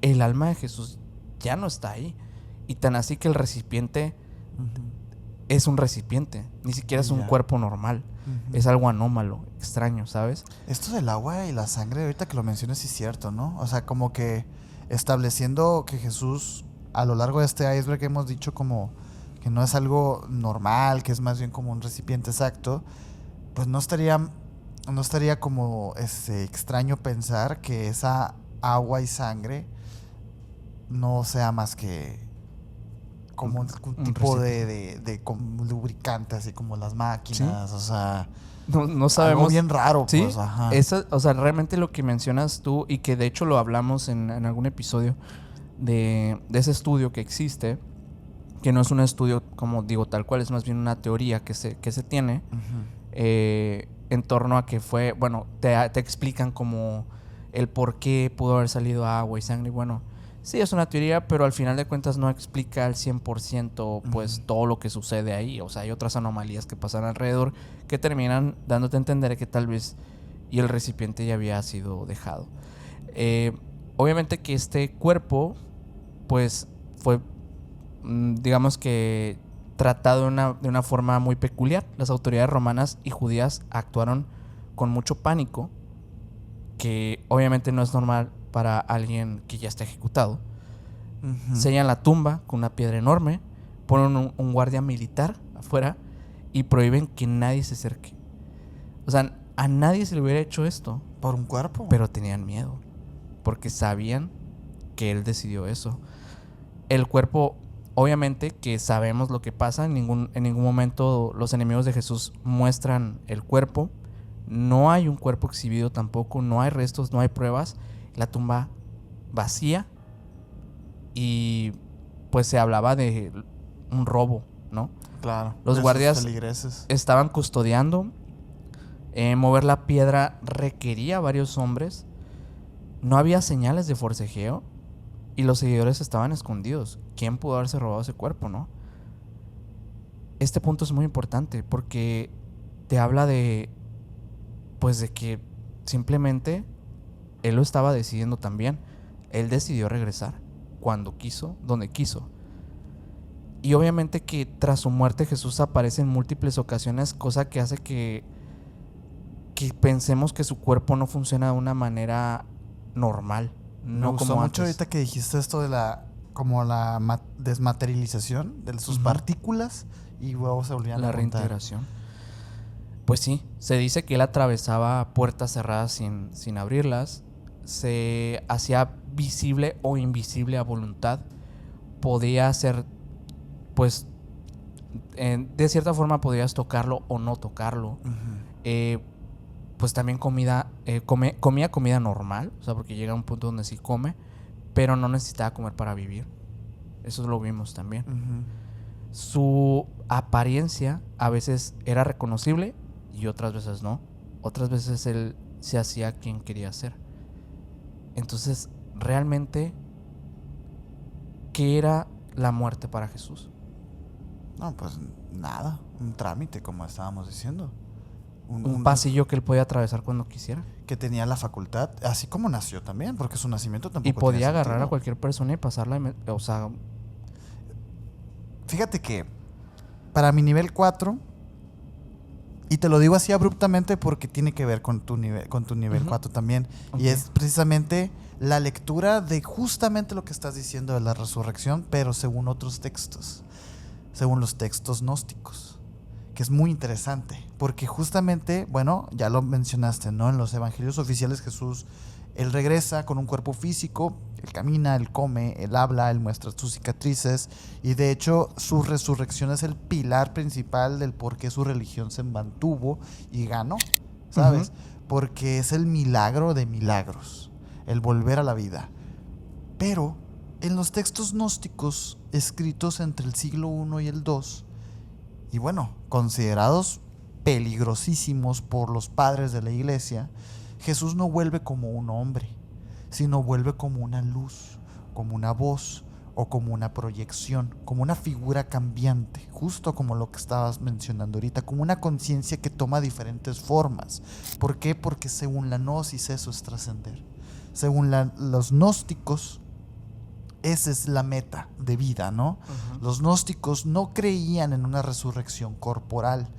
el alma de Jesús ya no está ahí. Y tan así que el recipiente es un recipiente, ni siquiera es un cuerpo normal. Es algo anómalo, extraño, ¿sabes? Esto del agua y la sangre, ahorita que lo mencionas, sí es cierto, ¿no? O sea, como que estableciendo que Jesús, a lo largo de este iceberg, hemos dicho como que no es algo normal, que es más bien como un recipiente exacto, pues no estaría como extraño pensar que esa agua y sangre no sea más que como un tipo de como lubricante, así como las máquinas, ¿sí? O sea, no sabemos. Algo bien raro, ¿sí? Pues, ajá. O sea, realmente lo que mencionas tú, y que de hecho lo hablamos en algún episodio de ese estudio que existe, que no es un estudio, como digo, tal cual, es más bien una teoría que se tiene en torno a que fue, bueno, te explican como el por qué pudo haber salido agua y sangre. Y bueno, sí, es una teoría, pero al final de cuentas no explica al 100% pues todo lo que sucede ahí. O sea, hay otras anomalías que pasan alrededor que terminan dándote a entender que tal vez y el recipiente ya había sido dejado. Obviamente que este cuerpo pues fue, digamos que, tratado de una forma muy peculiar. Las autoridades romanas y judías actuaron con mucho pánico, que obviamente no es normal para alguien que ya está ejecutado. Sellan la tumba con una piedra enorme, ponen un guardia militar afuera y prohíben que nadie se acerque. O sea, a nadie se le hubiera hecho esto. ¿Por un cuerpo? Pero tenían miedo, porque sabían que él decidió eso. El cuerpo, obviamente que sabemos lo que pasa, en ningún momento los enemigos de Jesús muestran el cuerpo. No hay un cuerpo exhibido tampoco, no hay restos, no hay pruebas. La tumba vacía, y pues se hablaba de un robo, ¿no? Claro. Los guardias estaban custodiando. Mover la piedra requería varios hombres. No había señales de forcejeo y los seguidores estaban escondidos. ¿Quién pudo haberse robado ese cuerpo, no? Este punto es muy importante porque te habla de, pues, de que simplemente él lo estaba decidiendo también. Él decidió regresar cuando quiso, donde quiso. Y obviamente que tras su muerte Jesús aparece en múltiples ocasiones, cosa que hace que pensemos que su cuerpo no funciona de una manera normal. Me gustó mucho ahorita que dijiste esto de la desmaterialización de sus partículas y luego se volvían a juntar. Reintegración. Pues sí, se dice que él atravesaba puertas cerradas sin abrirlas, se hacía visible o invisible a voluntad, podía hacer, pues, de cierta forma podías tocarlo o no tocarlo. Pues también comía comida normal, o sea, porque llega a un punto donde sí come, pero no necesitaba comer para vivir. Eso lo vimos también. Su apariencia a veces era reconocible y otras veces no. Otras veces él se hacía quien quería ser. Entonces, realmente, ¿qué era la muerte para Jesús? No, pues nada, un trámite, como estábamos diciendo. Un pasillo que él podía atravesar cuando quisiera. Que tenía la facultad, así como nació también, porque su nacimiento tampoco. Y podía agarrar a cualquier persona y pasarla, o sea... Fíjate que para mi nivel 4, y te lo digo así abruptamente porque tiene que ver con tu nivel 4 también, y es precisamente la lectura de justamente lo que estás diciendo de la resurrección, pero según otros textos, según los textos gnósticos. Que es muy interesante, porque justamente, bueno, ya lo mencionaste, ¿no? En los evangelios oficiales Jesús Él regresa con un cuerpo físico, él camina, él come, él habla, él muestra sus cicatrices y de hecho su resurrección es el pilar principal del por qué su religión se mantuvo y ganó, ¿sabes? Porque es el milagro de milagros, el volver a la vida. Pero en los textos gnósticos escritos entre el siglo I y el II, y bueno, considerados peligrosísimos por los padres de la iglesia, Jesús no vuelve como un hombre, sino vuelve como una luz, como una voz o como una proyección, como una figura cambiante, justo como lo que estabas mencionando ahorita, como una conciencia que toma diferentes formas. ¿Por qué? Porque según la gnosis eso es trascender. Según los gnósticos, esa es la meta de vida, ¿no? Los gnósticos no creían en una resurrección corporal,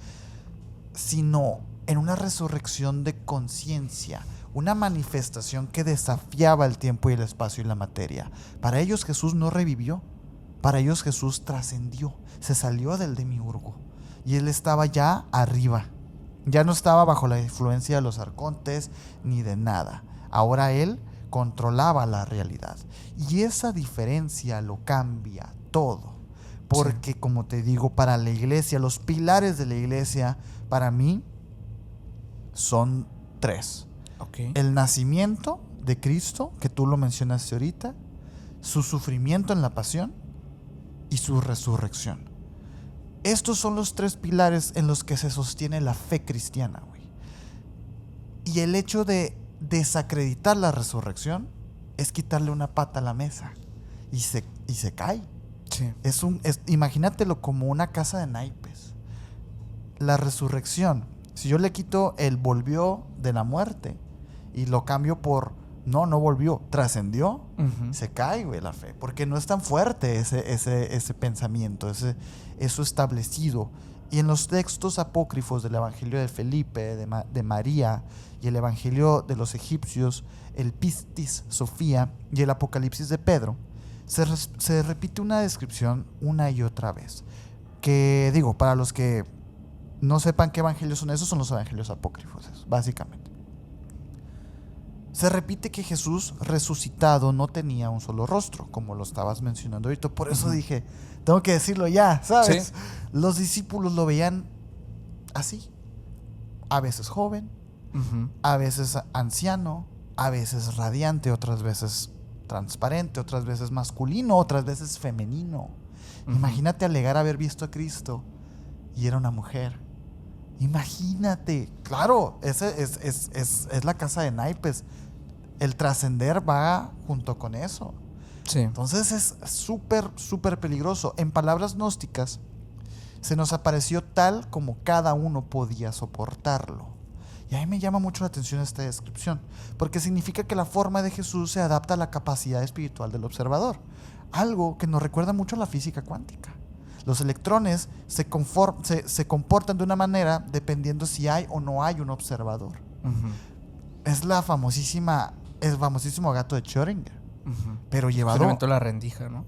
sino en una resurrección de conciencia, una manifestación que desafiaba el tiempo y el espacio y la materia. Para ellos Jesús no revivió, para ellos Jesús trascendió, se salió del demiurgo y él estaba ya arriba, ya no estaba bajo la influencia de los arcontes ni de nada. Ahora él controlaba la realidad y esa diferencia lo cambia todo, porque sí, como te digo, para la iglesia, los pilares de la iglesia para mí son 3. El nacimiento de Cristo, que tú lo mencionaste ahorita, su sufrimiento en la pasión y su resurrección. Estos son los 3 pilares en los que se sostiene la fe cristiana, güey. Y el hecho de desacreditar la resurrección es quitarle una pata a la mesa y se cae. Sí. Imagínatelo como una casa de naipes. La resurrección, si yo le quito el volvió de la muerte y lo cambio por no volvió, trascendió, se cae, güey, la fe, porque no es tan fuerte ese pensamiento, eso establecido. Y en los textos apócrifos del Evangelio de Felipe, de María y el Evangelio de los egipcios, el Pistis Sofía y el Apocalipsis de Pedro, se repite una descripción una y otra vez. Que digo, para los que no sepan qué evangelios son esos, son los evangelios apócrifos, básicamente. Se repite que Jesús resucitado no tenía un solo rostro, como lo estabas mencionando ahorita. Por eso dije, tengo que decirlo ya, ¿sabes? Sí. Los discípulos lo veían así. A veces joven, a veces anciano, a veces radiante, otras veces transparente, otras veces masculino, otras veces femenino. Imagínate alegar haber visto a Cristo y era una mujer. Imagínate, claro, es la casa de naipes. El trascender va junto con eso. Sí. Entonces es súper, súper peligroso. En palabras gnósticas, se nos apareció tal como cada uno podía soportarlo. Y a mí me llama mucho la atención esta descripción, porque significa que la forma de Jesús se adapta a la capacidad espiritual del observador. Algo que nos recuerda mucho a la física cuántica. Los electrones se comportan de una manera dependiendo si hay o no hay un observador. Es el famosísimo gato de Schrödinger. Pero llevado... El experimento de la rendija, ¿no?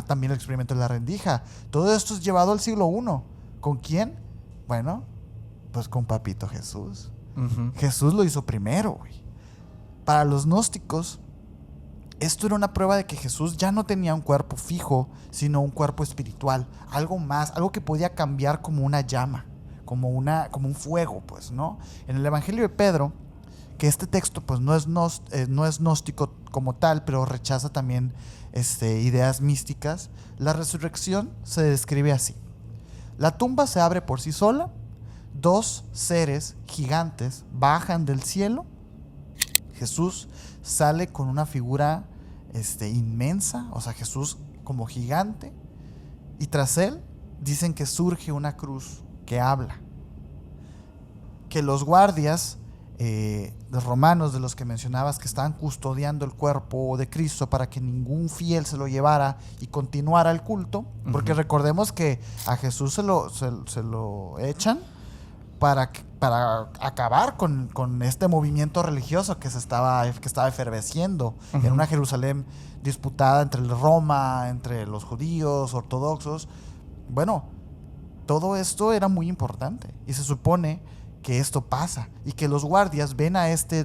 También el experimento de la rendija. Todo esto es llevado al siglo I. ¿Con quién? Bueno, pues con Papito Jesús. Jesús lo hizo primero, güey. Para los gnósticos, esto era una prueba de que Jesús ya no tenía un cuerpo fijo, sino un cuerpo espiritual. Algo más, algo que podía cambiar como una llama, como un fuego, pues, ¿no? En el Evangelio de Pedro, que este texto pues no es gnóstico como tal, pero rechaza también ideas místicas, la resurrección se describe así. La tumba se abre por sí sola, 2 seres gigantes bajan del cielo, Jesús sale con una figura inmensa, o sea, Jesús como gigante, y tras él dicen que surge una cruz que habla, que los guardias los romanos de los que mencionabas que estaban custodiando el cuerpo de Cristo para que ningún fiel se lo llevara y continuara el culto, porque recordemos que a Jesús se lo echan para acabar con este movimiento religioso que estaba efervesciendo en una Jerusalén disputada entre Roma, entre los judíos ortodoxos. Bueno, todo esto era muy importante y se supone que esto pasa y que los guardias ven a esta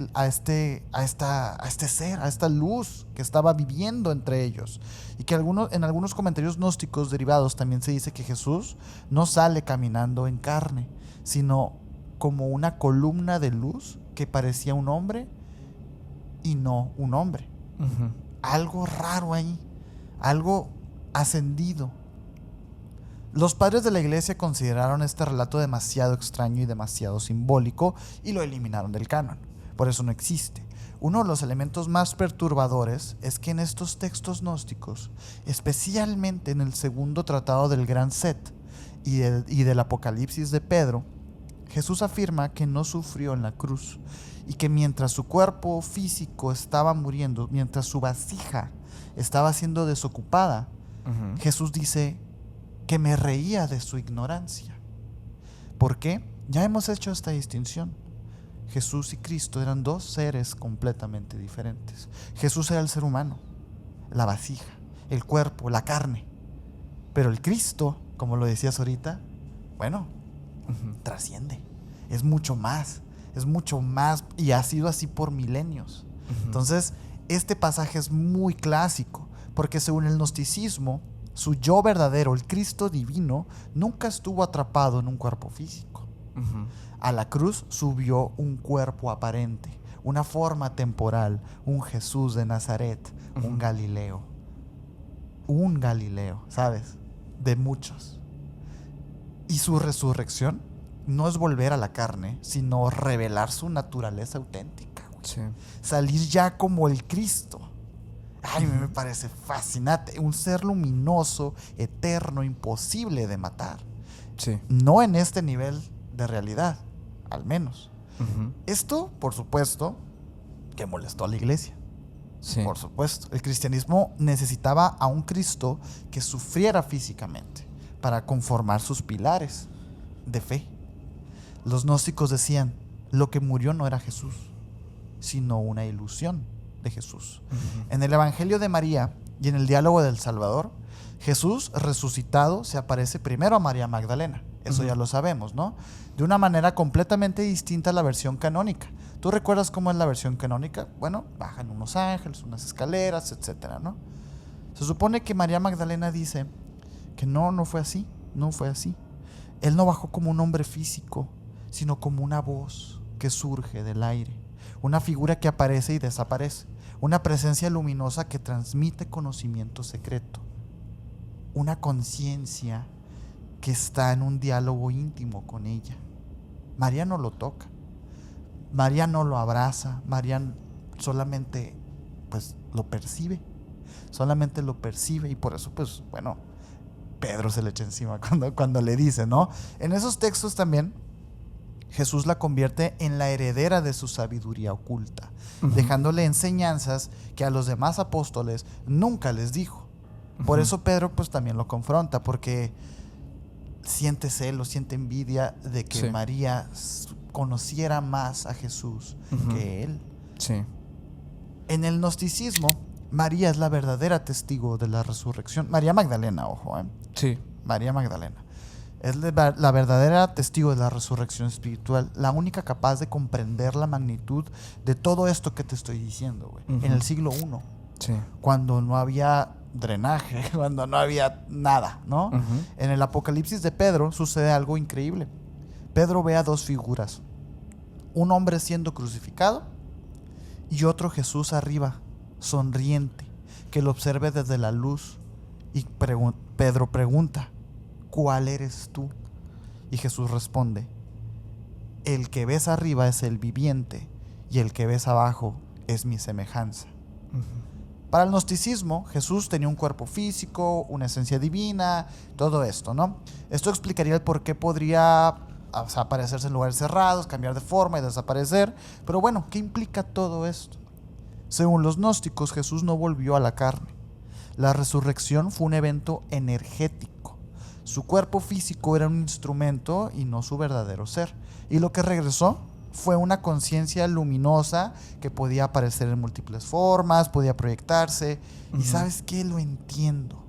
luz que estaba viviendo entre ellos, y que en algunos comentarios gnósticos derivados también se dice que Jesús no sale caminando en carne, sino como una columna de luz que parecía un hombre y no un hombre. Uh-huh. Algo raro ahí, algo ascendido. Los padres de la iglesia consideraron este relato demasiado extraño y demasiado simbólico y lo eliminaron del canon. Por eso no existe. Uno de los elementos más perturbadores es que en estos textos gnósticos, especialmente en el segundo tratado del Gran Set y del Apocalipsis de Pedro, Jesús afirma que no sufrió en la cruz y que mientras su cuerpo físico estaba muriendo, mientras su vasija estaba siendo desocupada, Uh-huh. Jesús dice que me reía de su ignorancia. ¿Por qué? Ya hemos hecho esta distinción. Jesús y Cristo eran dos seres completamente diferentes. Jesús era el ser humano, la vasija, el cuerpo, la carne. Pero el Cristo, como lo decías ahorita, bueno, Uh-huh. trasciende. Es mucho más y ha sido así por milenios. Uh-huh. Entonces, este pasaje es muy clásico, porque según el gnosticismo, su yo verdadero, el Cristo divino, nunca estuvo atrapado en un cuerpo físico. Uh-huh. A la cruz subió un cuerpo aparente, una forma temporal, un Jesús de Nazaret, Uh-huh. un Galileo, ¿sabes? De muchos. Y su resurrección no es volver a la carne, sino revelar su naturaleza auténtica, güey. Sí. Salir ya como el Cristo. Ay, me parece fascinante. Un ser luminoso, eterno, imposible de matar. Sí. No en este nivel de realidad, al menos. Uh-huh. Esto, por supuesto, que molestó a la iglesia. Sí. Por supuesto. El cristianismo necesitaba a un Cristo que sufriera físicamente para conformar sus pilares de fe. Los gnósticos decían, lo que murió no era Jesús, sino una ilusión de Jesús. Uh-huh. En el Evangelio de María y en el diálogo del Salvador, Jesús resucitado se aparece primero a María Magdalena. Eso Uh-huh. ya lo sabemos, ¿no? De una manera completamente distinta a la versión canónica. ¿Tú recuerdas cómo es la versión canónica? Bueno, bajan unos ángeles, unas escaleras, etcétera, ¿no? Se supone que María Magdalena dice que no fue así, no fue así. Él no bajó como un hombre físico, sino como una voz que surge del aire, una figura que aparece y desaparece, una presencia luminosa que transmite conocimiento secreto, una conciencia que está en un diálogo íntimo con ella. María no lo toca, María no lo abraza, María solamente pues lo percibe, y por eso pues bueno, Pedro se le echa encima cuando le dice, ¿no? En esos textos también Jesús la convierte en la heredera de su sabiduría oculta, Uh-huh. dejándole enseñanzas que a los demás apóstoles nunca les dijo. Por Uh-huh. eso Pedro pues también lo confronta, porque siente celos, siente envidia de que Sí. María conociera más a Jesús Uh-huh. que él. Sí. En el gnosticismo, María es la verdadera testigo de la resurrección. María Magdalena, ojo, Sí. María Magdalena. Es la verdadera testigo de la resurrección espiritual, la única capaz de comprender la magnitud de todo esto que te estoy diciendo, güey. Uh-huh. En el siglo I, Sí. cuando no había drenaje, cuando no había nada, ¿no? Uh-huh. En el Apocalipsis de Pedro sucede algo increíble. Pedro ve a dos figuras, un hombre siendo crucificado y otro Jesús arriba, sonriente, que lo observe desde la luz. Y Pedro pregunta, ¿cuál eres tú? Y Jesús responde, el que ves arriba es el viviente y el que ves abajo es mi semejanza. Uh-huh. Para el gnosticismo, Jesús tenía un cuerpo físico, una esencia divina, todo esto, ¿no? Esto explicaría el por qué podría aparecerse en lugares cerrados, cambiar de forma y desaparecer. Pero bueno, ¿qué implica todo esto? Según los gnósticos, Jesús no volvió a la carne. La resurrección fue un evento energético. Su cuerpo físico era un instrumento y no su verdadero ser. Y lo que regresó fue una conciencia luminosa que podía aparecer en múltiples formas, podía proyectarse. Uh-huh. Y ¿sabes qué? Lo entiendo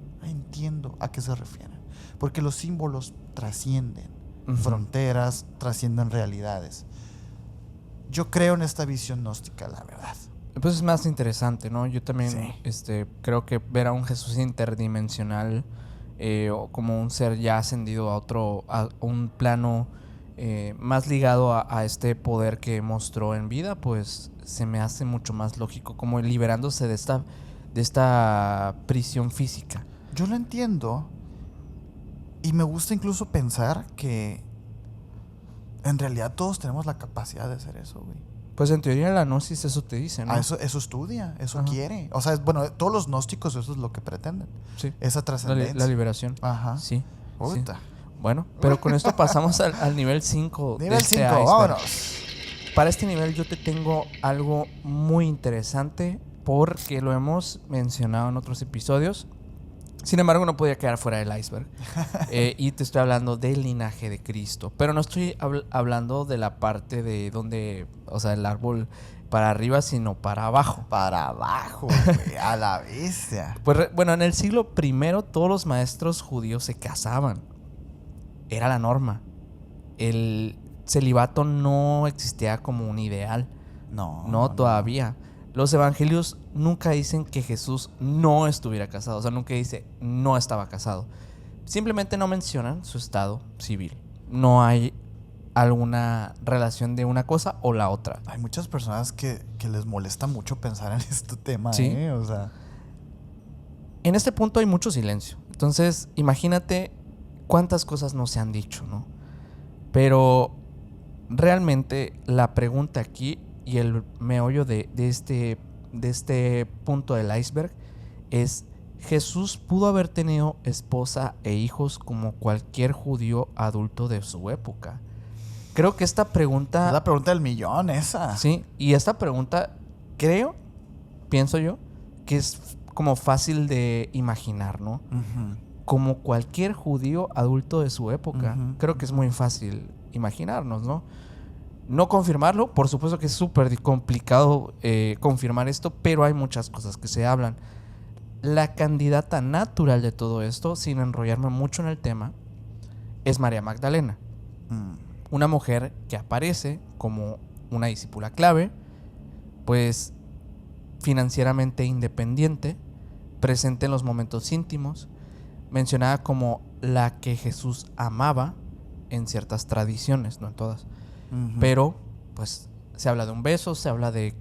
a qué se refieren. Porque los símbolos trascienden. fronteras, trascienden realidades. Yo creo en esta visión gnóstica, la verdad. Pues es más interesante, ¿no? Yo también creo que ver a un Jesús interdimensional, o como un ser ya ascendido a un plano más ligado a este poder que mostró en vida, pues se me hace mucho más lógico, como liberándose de esta prisión física. Yo lo entiendo, y me gusta incluso pensar que en realidad todos tenemos la capacidad de hacer eso, güey. Pues en teoría la gnosis eso te dice, ¿no? Eso estudia, eso quiere. O sea, bueno, todos los gnósticos eso es lo que pretenden. Sí. Esa trascendencia. La liberación. Ajá. Sí. Puta. Sí. Bueno, pero con esto pasamos al nivel 5. Nivel 5, vámonos. Para este nivel yo te tengo algo muy interesante porque lo hemos mencionado en otros episodios. Sin embargo, no podía quedar fuera del iceberg. Y te estoy hablando del linaje de Cristo. Pero no estoy hablando de la parte de donde, o sea, el árbol para arriba, sino para abajo. Para abajo, güey, a la bestia. Pues bueno, en el siglo I todos los maestros judíos se casaban. Era la norma. El celibato no existía como un ideal. No, todavía. Los evangelios nunca dicen que Jesús no estuviera casado. O sea, nunca dice no estaba casado. Simplemente no mencionan su estado civil. No hay alguna relación de una cosa o la otra. Hay muchas personas que les molesta mucho pensar en este tema, ¿sí? O sea, en este punto hay mucho silencio. Entonces, imagínate cuántas cosas no se han dicho, ¿no? Pero realmente la pregunta aquí y el meollo de este punto del iceberg es: ¿Jesús pudo haber tenido esposa e hijos como cualquier judío adulto de su época? Creo que esta pregunta... es la pregunta del millón esa. Sí, y esta pregunta pienso yo, que es como fácil de imaginar, ¿no? Uh-huh. Como cualquier judío adulto de su época. Uh-huh. Creo que es muy fácil imaginarnos, ¿no? No confirmarlo, por supuesto que es súper complicado confirmar esto, pero hay muchas cosas que se hablan. La candidata natural de todo esto, sin enrollarme mucho en el tema, es María Magdalena. Una mujer que aparece como una discípula clave, pues financieramente independiente, presente en los momentos íntimos, mencionada como la que Jesús amaba en ciertas tradiciones, no en todas. Uh-huh. Pero, pues, se habla de un beso, se habla de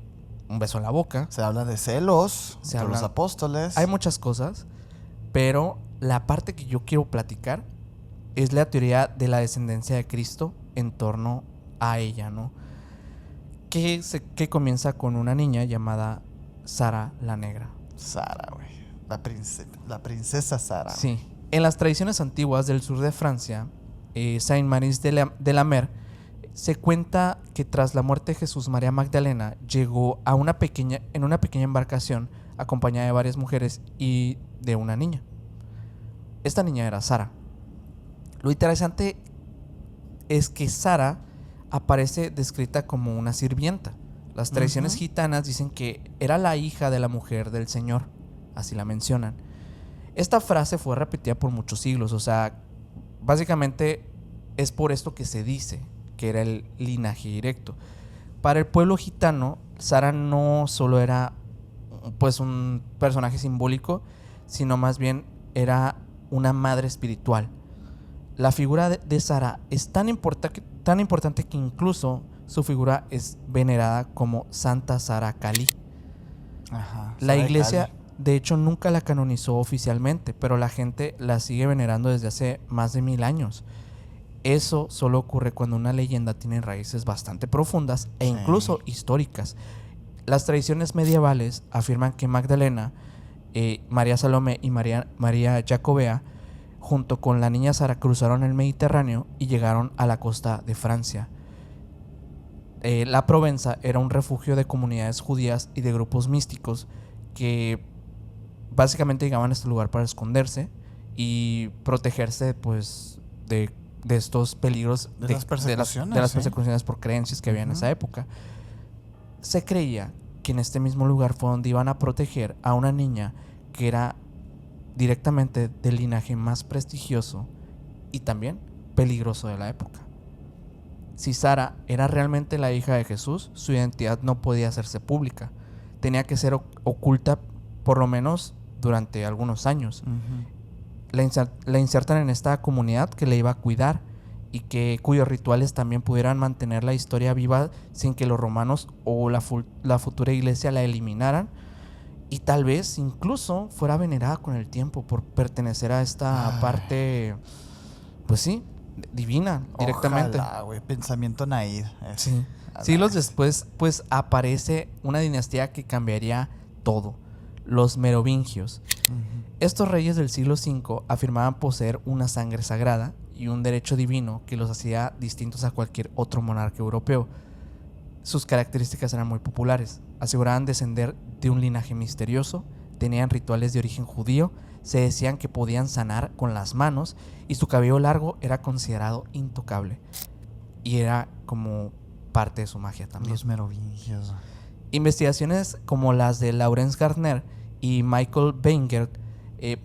un beso en la boca. Se habla de celos entre los apóstoles. Hay muchas cosas, pero la parte que yo quiero platicar es la teoría de la descendencia de Cristo en torno a ella, ¿no? Que comienza con una niña llamada Sara la Negra. Sara, güey. La princesa Sara. Sí. En las tradiciones antiguas del sur de Francia, Saint-Maurice de la Mer, se cuenta que tras la muerte de Jesús, María Magdalena llegó en una pequeña embarcación acompañada de varias mujeres y de una niña. Esta niña era Sara. Lo interesante es que Sara aparece descrita como una sirvienta. Las tradiciones gitanas dicen que era la hija de la mujer del Señor, así la mencionan. Esta frase fue repetida por muchos siglos, o sea, básicamente es por esto que se dice que era el linaje directo. Para el pueblo gitano, Sara no solo era pues un personaje simbólico, sino más bien era una madre espiritual. La figura de Sara es tan importante que incluso su figura es venerada como Santa Sara Cali. Ajá, la iglesia, de hecho, nunca la canonizó oficialmente, pero la gente la sigue venerando desde hace más de 1000 años. Eso solo ocurre cuando una leyenda tiene raíces bastante profundas e incluso históricas. Las tradiciones medievales afirman que Magdalena, María Salomé y María Jacobea, junto con la niña Sara, cruzaron el Mediterráneo y llegaron a la costa de Francia. La Provenza era un refugio de comunidades judías y de grupos místicos que básicamente llegaban a este lugar para esconderse y protegerse, pues, de estos peligros de las persecuciones por creencias que había en esa época. Se creía que en este mismo lugar fue donde iban a proteger a una niña que era directamente del linaje más prestigioso y también peligroso de la época. Si Sara era realmente la hija de Jesús, su identidad no podía hacerse pública. Tenía que ser oculta por lo menos durante algunos años. La insertan en esta comunidad que le iba a cuidar y cuyos rituales también pudieran mantener la historia viva sin que los romanos o la futura iglesia la eliminaran, y tal vez incluso fuera venerada con el tiempo por pertenecer a esta parte, pues sí, divina directamente. Ojalá, güey, pensamiento naíz. Sí. Siglos después, pues aparece una dinastía que cambiaría todo: los merovingios. Estos reyes del siglo V afirmaban poseer una sangre sagrada y un derecho divino que los hacía distintos a cualquier otro monarca europeo. Sus características eran muy populares. Aseguraban descender de un linaje misterioso, tenían rituales de origen judío, se decían que podían sanar con las manos y su cabello largo era considerado intocable. Y era como parte de su magia también. Los merovingios. Investigaciones como las de Laurence Garnier y Michael Weingart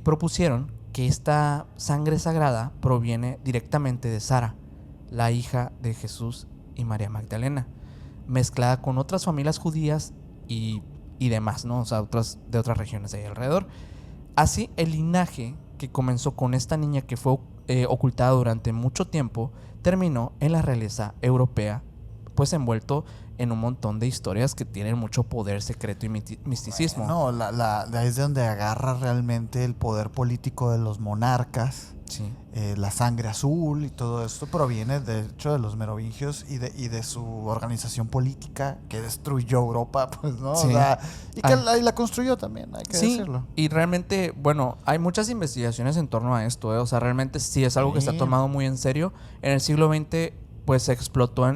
propusieron que esta sangre sagrada proviene directamente de Sara, la hija de Jesús y María Magdalena, mezclada con otras familias judías y demás, ¿no? O sea, de otras regiones de ahí alrededor. Así, el linaje que comenzó con esta niña que fue ocultada durante mucho tiempo terminó en la realeza europea, pues envuelto en un montón de historias que tienen mucho poder secreto y misticismo. No, de ahí es de donde agarra realmente el poder político de los monarcas. Sí. La sangre azul y todo esto proviene de hecho de los merovingios y de su organización política que destruyó Europa, pues, ¿no? Sí. O sea, y que la construyó también, hay que decirlo. Y realmente, bueno, hay muchas investigaciones en torno a esto, ¿eh? O sea, realmente sí es algo que se ha tomado muy en serio. En el siglo XX, pues se explotó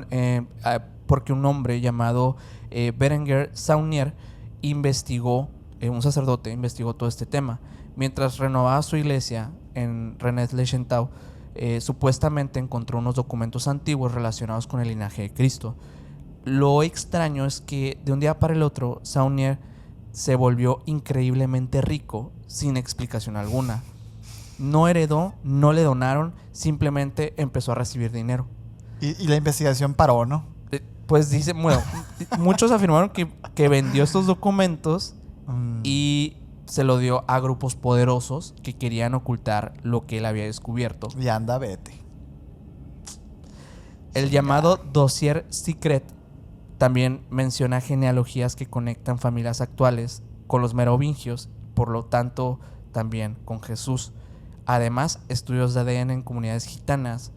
porque un hombre llamado Berenguer Saunier investigó, un sacerdote investigó todo este tema. Mientras renovaba su iglesia en Rennes-le-Château, supuestamente encontró unos documentos antiguos relacionados con el linaje de Cristo. Lo extraño es que de un día para el otro, Saunier se volvió increíblemente rico sin explicación alguna. No heredó, no le donaron, simplemente empezó a recibir dinero. Y la investigación paró, ¿no? Pues dice, bueno, muchos afirmaron que vendió estos documentos y se lo dio a grupos poderosos que querían ocultar lo que él había descubierto. Y anda, vete. El llamado Dossier Secret también menciona genealogías que conectan familias actuales con los merovingios, por lo tanto también con Jesús. Además, estudios de ADN en comunidades gitanas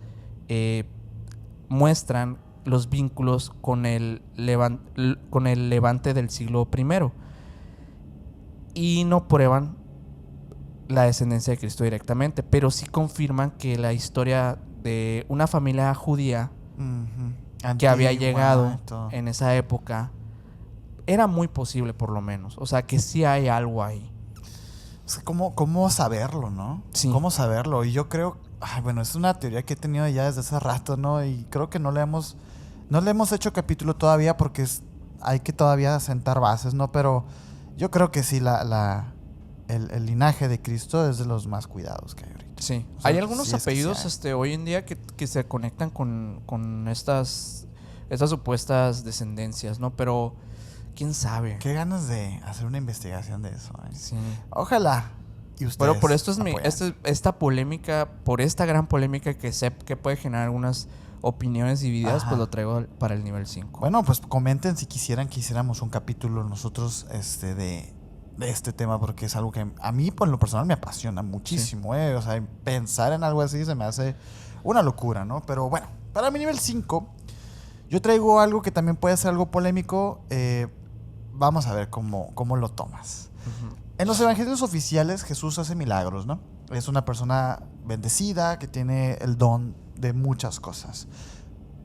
muestran los vínculos con el Levante del siglo I y no prueban la descendencia de Cristo directamente, pero sí confirman que la historia de una familia judía que había llegado en esa época era muy posible, por lo menos. O sea, que sí hay algo ahí. ¿Cómo saberlo, no? Sí. ¿Cómo saberlo? Y yo creo, bueno, es una teoría que he tenido ya desde hace rato, ¿no? Y creo que no le hemos hecho capítulo todavía porque hay que todavía sentar bases, ¿no? Pero yo creo que sí, el linaje de Cristo es de los más cuidados que hay ahorita. Sí. O sea, Hay algunos sí apellidos hoy en día que se conectan con estas supuestas descendencias, ¿no? Pero quién sabe. Qué ganas de hacer una investigación de eso, ¿eh? Sí. Ojalá. Y ustedes Pero por esto apoyan. esta polémica, por esta gran polémica que sé que puede generar algunas opiniones divididas, Ajá. pues lo traigo para el nivel 5. Bueno, pues comenten si quisieran que hiciéramos un capítulo nosotros de este tema, porque es algo que a mí, por lo personal, me apasiona muchísimo, Sí. O sea, pensar en algo así se me hace una locura, ¿no? Pero bueno, para mi nivel 5, yo traigo algo que también puede ser algo polémico. Vamos a ver cómo lo tomas. Uh-huh. En los evangelios oficiales, Jesús hace milagros, ¿no? Es una persona bendecida que tiene el don de muchas cosas.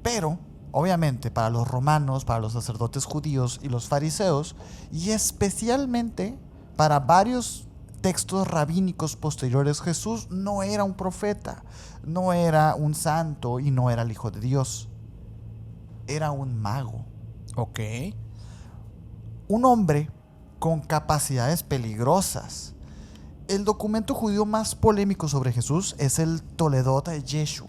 Pero, obviamente, para los romanos, para los sacerdotes judíos y los fariseos, y especialmente para varios textos rabínicos posteriores, Jesús no era un profeta, no era un santo y no era el Hijo de Dios. Era un mago. Ok. Un hombre con capacidades peligrosas. El documento judío más polémico sobre Jesús es el Toledot Yeshu,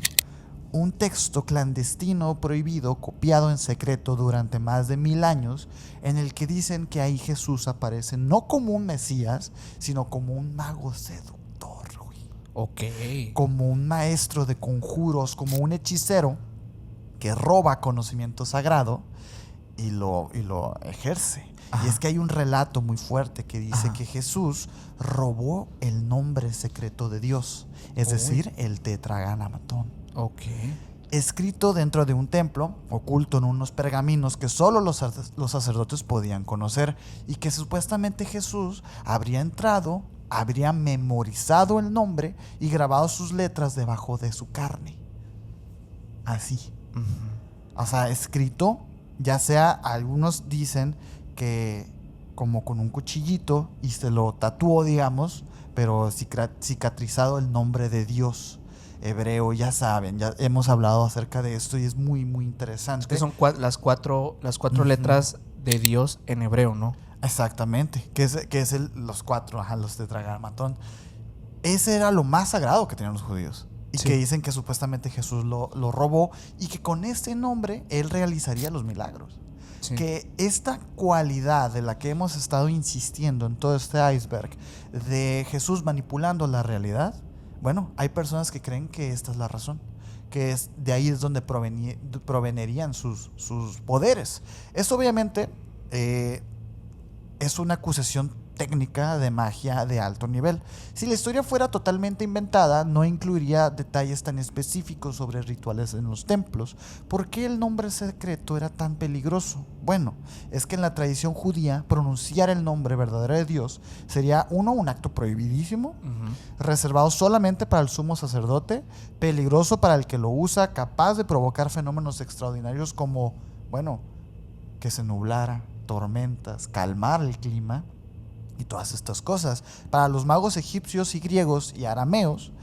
un texto clandestino prohibido, copiado en secreto durante más de 1000 años, en el que dicen que ahí Jesús aparece no como un Mesías, sino como un mago seductor, güey. Ok. Como un maestro de conjuros, como un hechicero que roba conocimiento sagrado y lo ejerce. Ajá. Y es que hay un relato muy fuerte que dice que Jesús robó el nombre secreto de Dios, es decir, el Tetragrámatón. Ok. Escrito dentro de un templo, oculto en unos pergaminos que solo los sacerdotes podían conocer, y que supuestamente Jesús habría entrado, habría memorizado el nombre y grabado sus letras debajo de su carne. Así. O sea, escrito, ya sea, algunos dicen que como con un cuchillito y se lo tatuó, digamos, pero cicatrizado el nombre de Dios hebreo. Ya saben, ya hemos hablado acerca de esto y es muy, muy interesante. Es que son las cuatro letras de Dios en hebreo, ¿no? Exactamente, los cuatro, los tetragramatón. Ese era lo más sagrado que tenían los judíos. Y que dicen que supuestamente Jesús lo robó y que con este nombre él realizaría los milagros. Sí. Que esta cualidad de la que hemos estado insistiendo en todo este iceberg de Jesús manipulando la realidad, bueno, hay personas que creen que esta es la razón, que de ahí es donde provenerían sus poderes. Esto obviamente es una acusación técnica de magia de alto nivel. Si la historia fuera totalmente inventada, no incluiría detalles tan específicos sobre rituales en los templos. ¿Por qué el nombre secreto era tan peligroso? Bueno, es que en la tradición judía pronunciar el nombre verdadero de Dios sería un acto prohibidísimo, reservado solamente para el sumo sacerdote, peligroso para el que lo usa, capaz de provocar fenómenos extraordinarios como, bueno, que se nublara, tormentas, calmar el clima y todas estas cosas. Para los magos egipcios y griegos y arameos,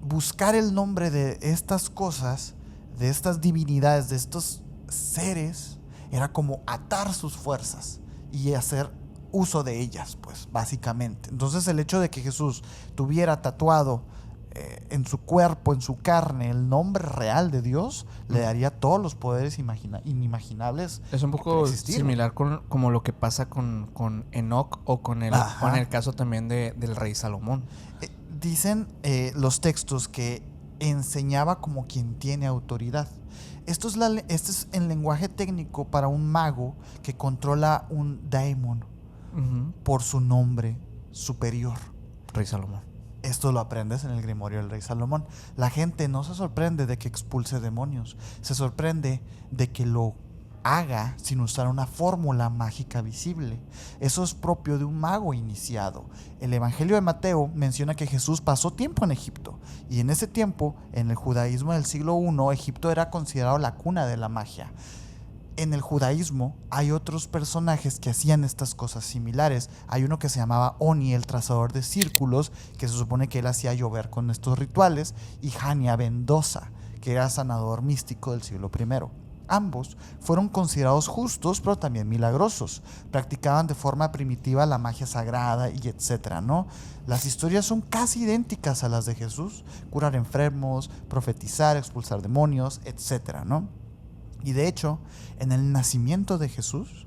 buscar el nombre de estas cosas, de estas divinidades, de estos seres, era como atar sus fuerzas y hacer uso de ellas, pues, básicamente. Entonces el hecho de que Jesús tuviera tatuado en su cuerpo, en su carne, el nombre real de Dios, le daría todos los poderes inimaginables. Es un poco similar como lo que pasa con Enoc o con el caso también del rey Salomón. Dicen los textos que enseñaba como quien tiene autoridad. Esto es el lenguaje técnico para un mago que controla un daemon por su nombre superior. Rey Salomón. Esto lo aprendes en el Grimorio del Rey Salomón. La gente no se sorprende de que expulse demonios, se sorprende de que lo haga sin usar una fórmula mágica visible. Eso es propio de un mago iniciado. El Evangelio de Mateo menciona que Jesús pasó tiempo en Egipto, y en ese tiempo, en el judaísmo del siglo I, Egipto era considerado la cuna de la magia. En el judaísmo hay otros personajes que hacían estas cosas similares. Hay uno que se llamaba Oni, el trazador de círculos, que se supone que él hacía llover con estos rituales, y Hania Vendoza, que era sanador místico del siglo I. Ambos fueron considerados justos, pero también milagrosos. Practicaban de forma primitiva la magia sagrada y etcétera, ¿no? Las historias son casi idénticas a las de Jesús: curar enfermos, profetizar, expulsar demonios, etcétera, ¿no? Y de hecho, en el nacimiento de Jesús,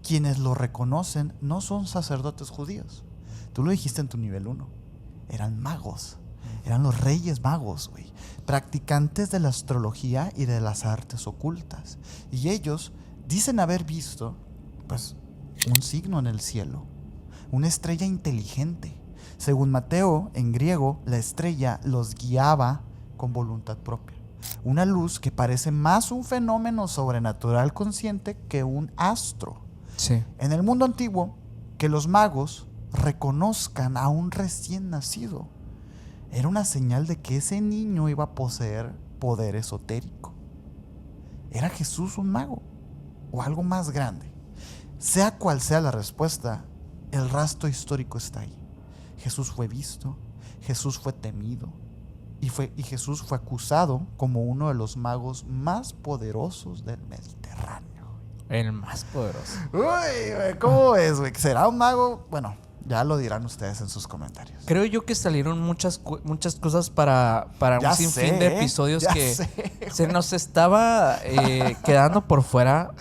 quienes lo reconocen no son sacerdotes judíos. Tú lo dijiste en tu nivel 1. Eran magos. Eran los reyes magos, güey. Practicantes de la astrología y de las artes ocultas. Y ellos dicen haber visto, pues, un signo en el cielo. Una estrella inteligente. Según Mateo, en griego, la estrella los guiaba con voluntad propia. Una luz que parece más un fenómeno sobrenatural consciente que un astro. Sí. En el mundo antiguo, que los magos reconozcan a un recién nacido era una señal de que ese niño iba a poseer poder esotérico. ¿Era Jesús un mago o algo más grande? Sea cual sea la respuesta, el rastro histórico está ahí. Jesús fue visto, Jesús fue temido, y Jesús fue acusado como uno de los magos más poderosos del Mediterráneo. El más poderoso. Uy, güey, ¿cómo es, güey? ¿Será un mago? Bueno, Ya lo dirán ustedes en sus comentarios. Creo yo que salieron muchas cosas para un sinfín de episodios que se nos estaba quedando por fuera.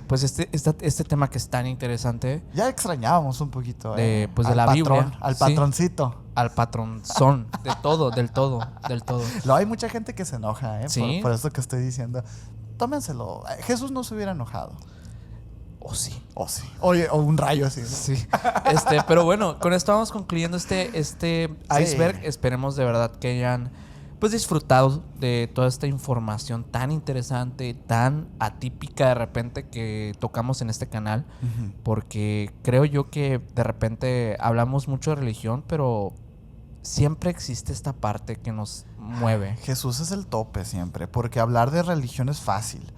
Pues este tema que es tan interesante. Ya extrañábamos un poquito. Pues de la Biblia. Al patroncito. Al patronzón. Del todo. Hay mucha gente que se enoja, ¿Sí? por esto que estoy diciendo. Tómenselo. Jesús no se hubiera enojado. O sí. Oye, o un rayo así, ¿no? Sí. Pero bueno, con esto vamos concluyendo este iceberg. Esperemos de verdad que hayan pues disfrutado de toda esta información tan interesante, tan atípica de repente que tocamos en este canal. Uh-huh. Porque creo yo que de repente hablamos mucho de religión, pero siempre existe esta parte que nos mueve. Jesús es el tope siempre, porque hablar de religión es fácil.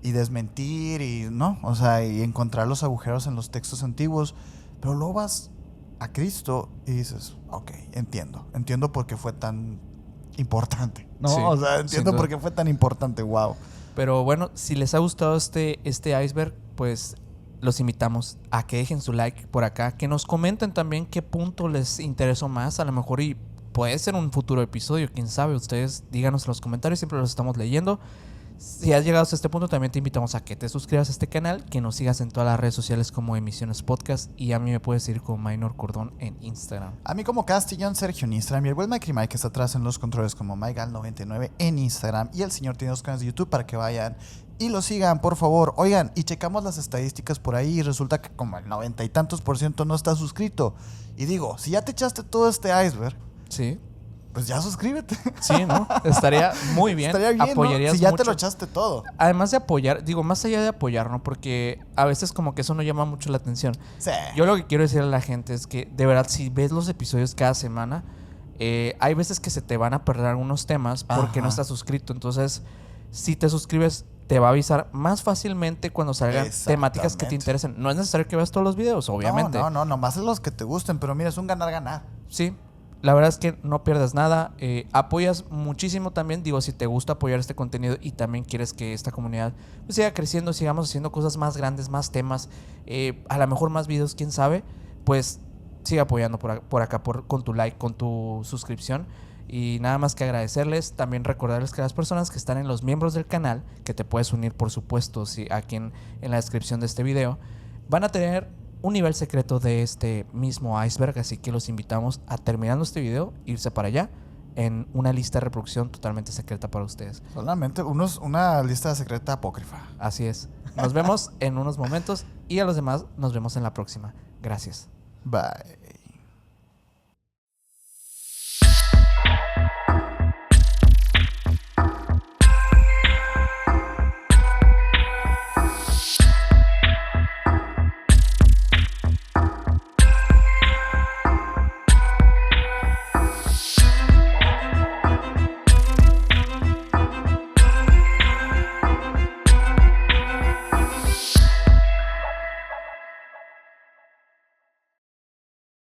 Y desmentir y y encontrar los agujeros en los textos antiguos, pero luego vas a Cristo y dices, ok, entiendo por qué fue tan importante, ¿no? Sí, entiendo por qué fue tan importante, wow. Pero bueno, si les ha gustado este iceberg, pues los invitamos a que dejen su like por acá, que nos comenten también qué punto les interesó más, a lo mejor y puede ser un futuro episodio, quién sabe, ustedes díganos en los comentarios, siempre los estamos leyendo. Si has llegado hasta este punto, también te invitamos a que te suscribas a este canal, que nos sigas en todas las redes sociales como Emisiones Podcast, y a mí me puedes seguir como Minor Cordón en Instagram. A mí como Castillón Sergio en Instagram, y el buen Mike que está atrás en los controles como MyGal99 en Instagram, y el señor tiene 2 canales de YouTube para que vayan y lo sigan, por favor. Oigan, y checamos las estadísticas por ahí y resulta que como el 90 y tantos % no está suscrito. Y digo, si ya te echaste todo este iceberg, sí, pues ya suscríbete. Sí, ¿no? Estaría muy bien. Estaría bien, apoyarías ¿no? Si ya mucho. te lo echaste todo. Además de apoyar, digo, más allá de apoyar, ¿no? Porque a veces como que eso no llama mucho la atención. Sí. Yo lo que quiero decirle a la gente es que, de verdad, si ves los episodios cada semana, hay veces que se te van a perder algunos temas porque no estás suscrito. Entonces, si te suscribes, te va a avisar más fácilmente cuando salgan temáticas que te interesen. No es necesario que veas todos los videos, obviamente. No, nomás los que te gusten, pero mira, es un ganar-ganar. Sí. La verdad es que no pierdas nada. Apoyas muchísimo también. Digo, si te gusta apoyar este contenido y también quieres que esta comunidad pues, siga creciendo, sigamos haciendo cosas más grandes, más temas, a lo mejor más videos, quién sabe, pues sigue apoyando por acá con tu like, con tu suscripción. Y nada más que agradecerles. También recordarles que las personas que están en los miembros del canal, que te puedes unir, por supuesto, aquí en la descripción de este video, van a tener un nivel secreto de este mismo iceberg, así que los invitamos a, terminando este video, irse para allá en una lista de reproducción totalmente secreta para ustedes. Solamente una lista secreta apócrifa. Así es. Nos vemos en unos momentos y a los demás nos vemos en la próxima. Gracias. Bye.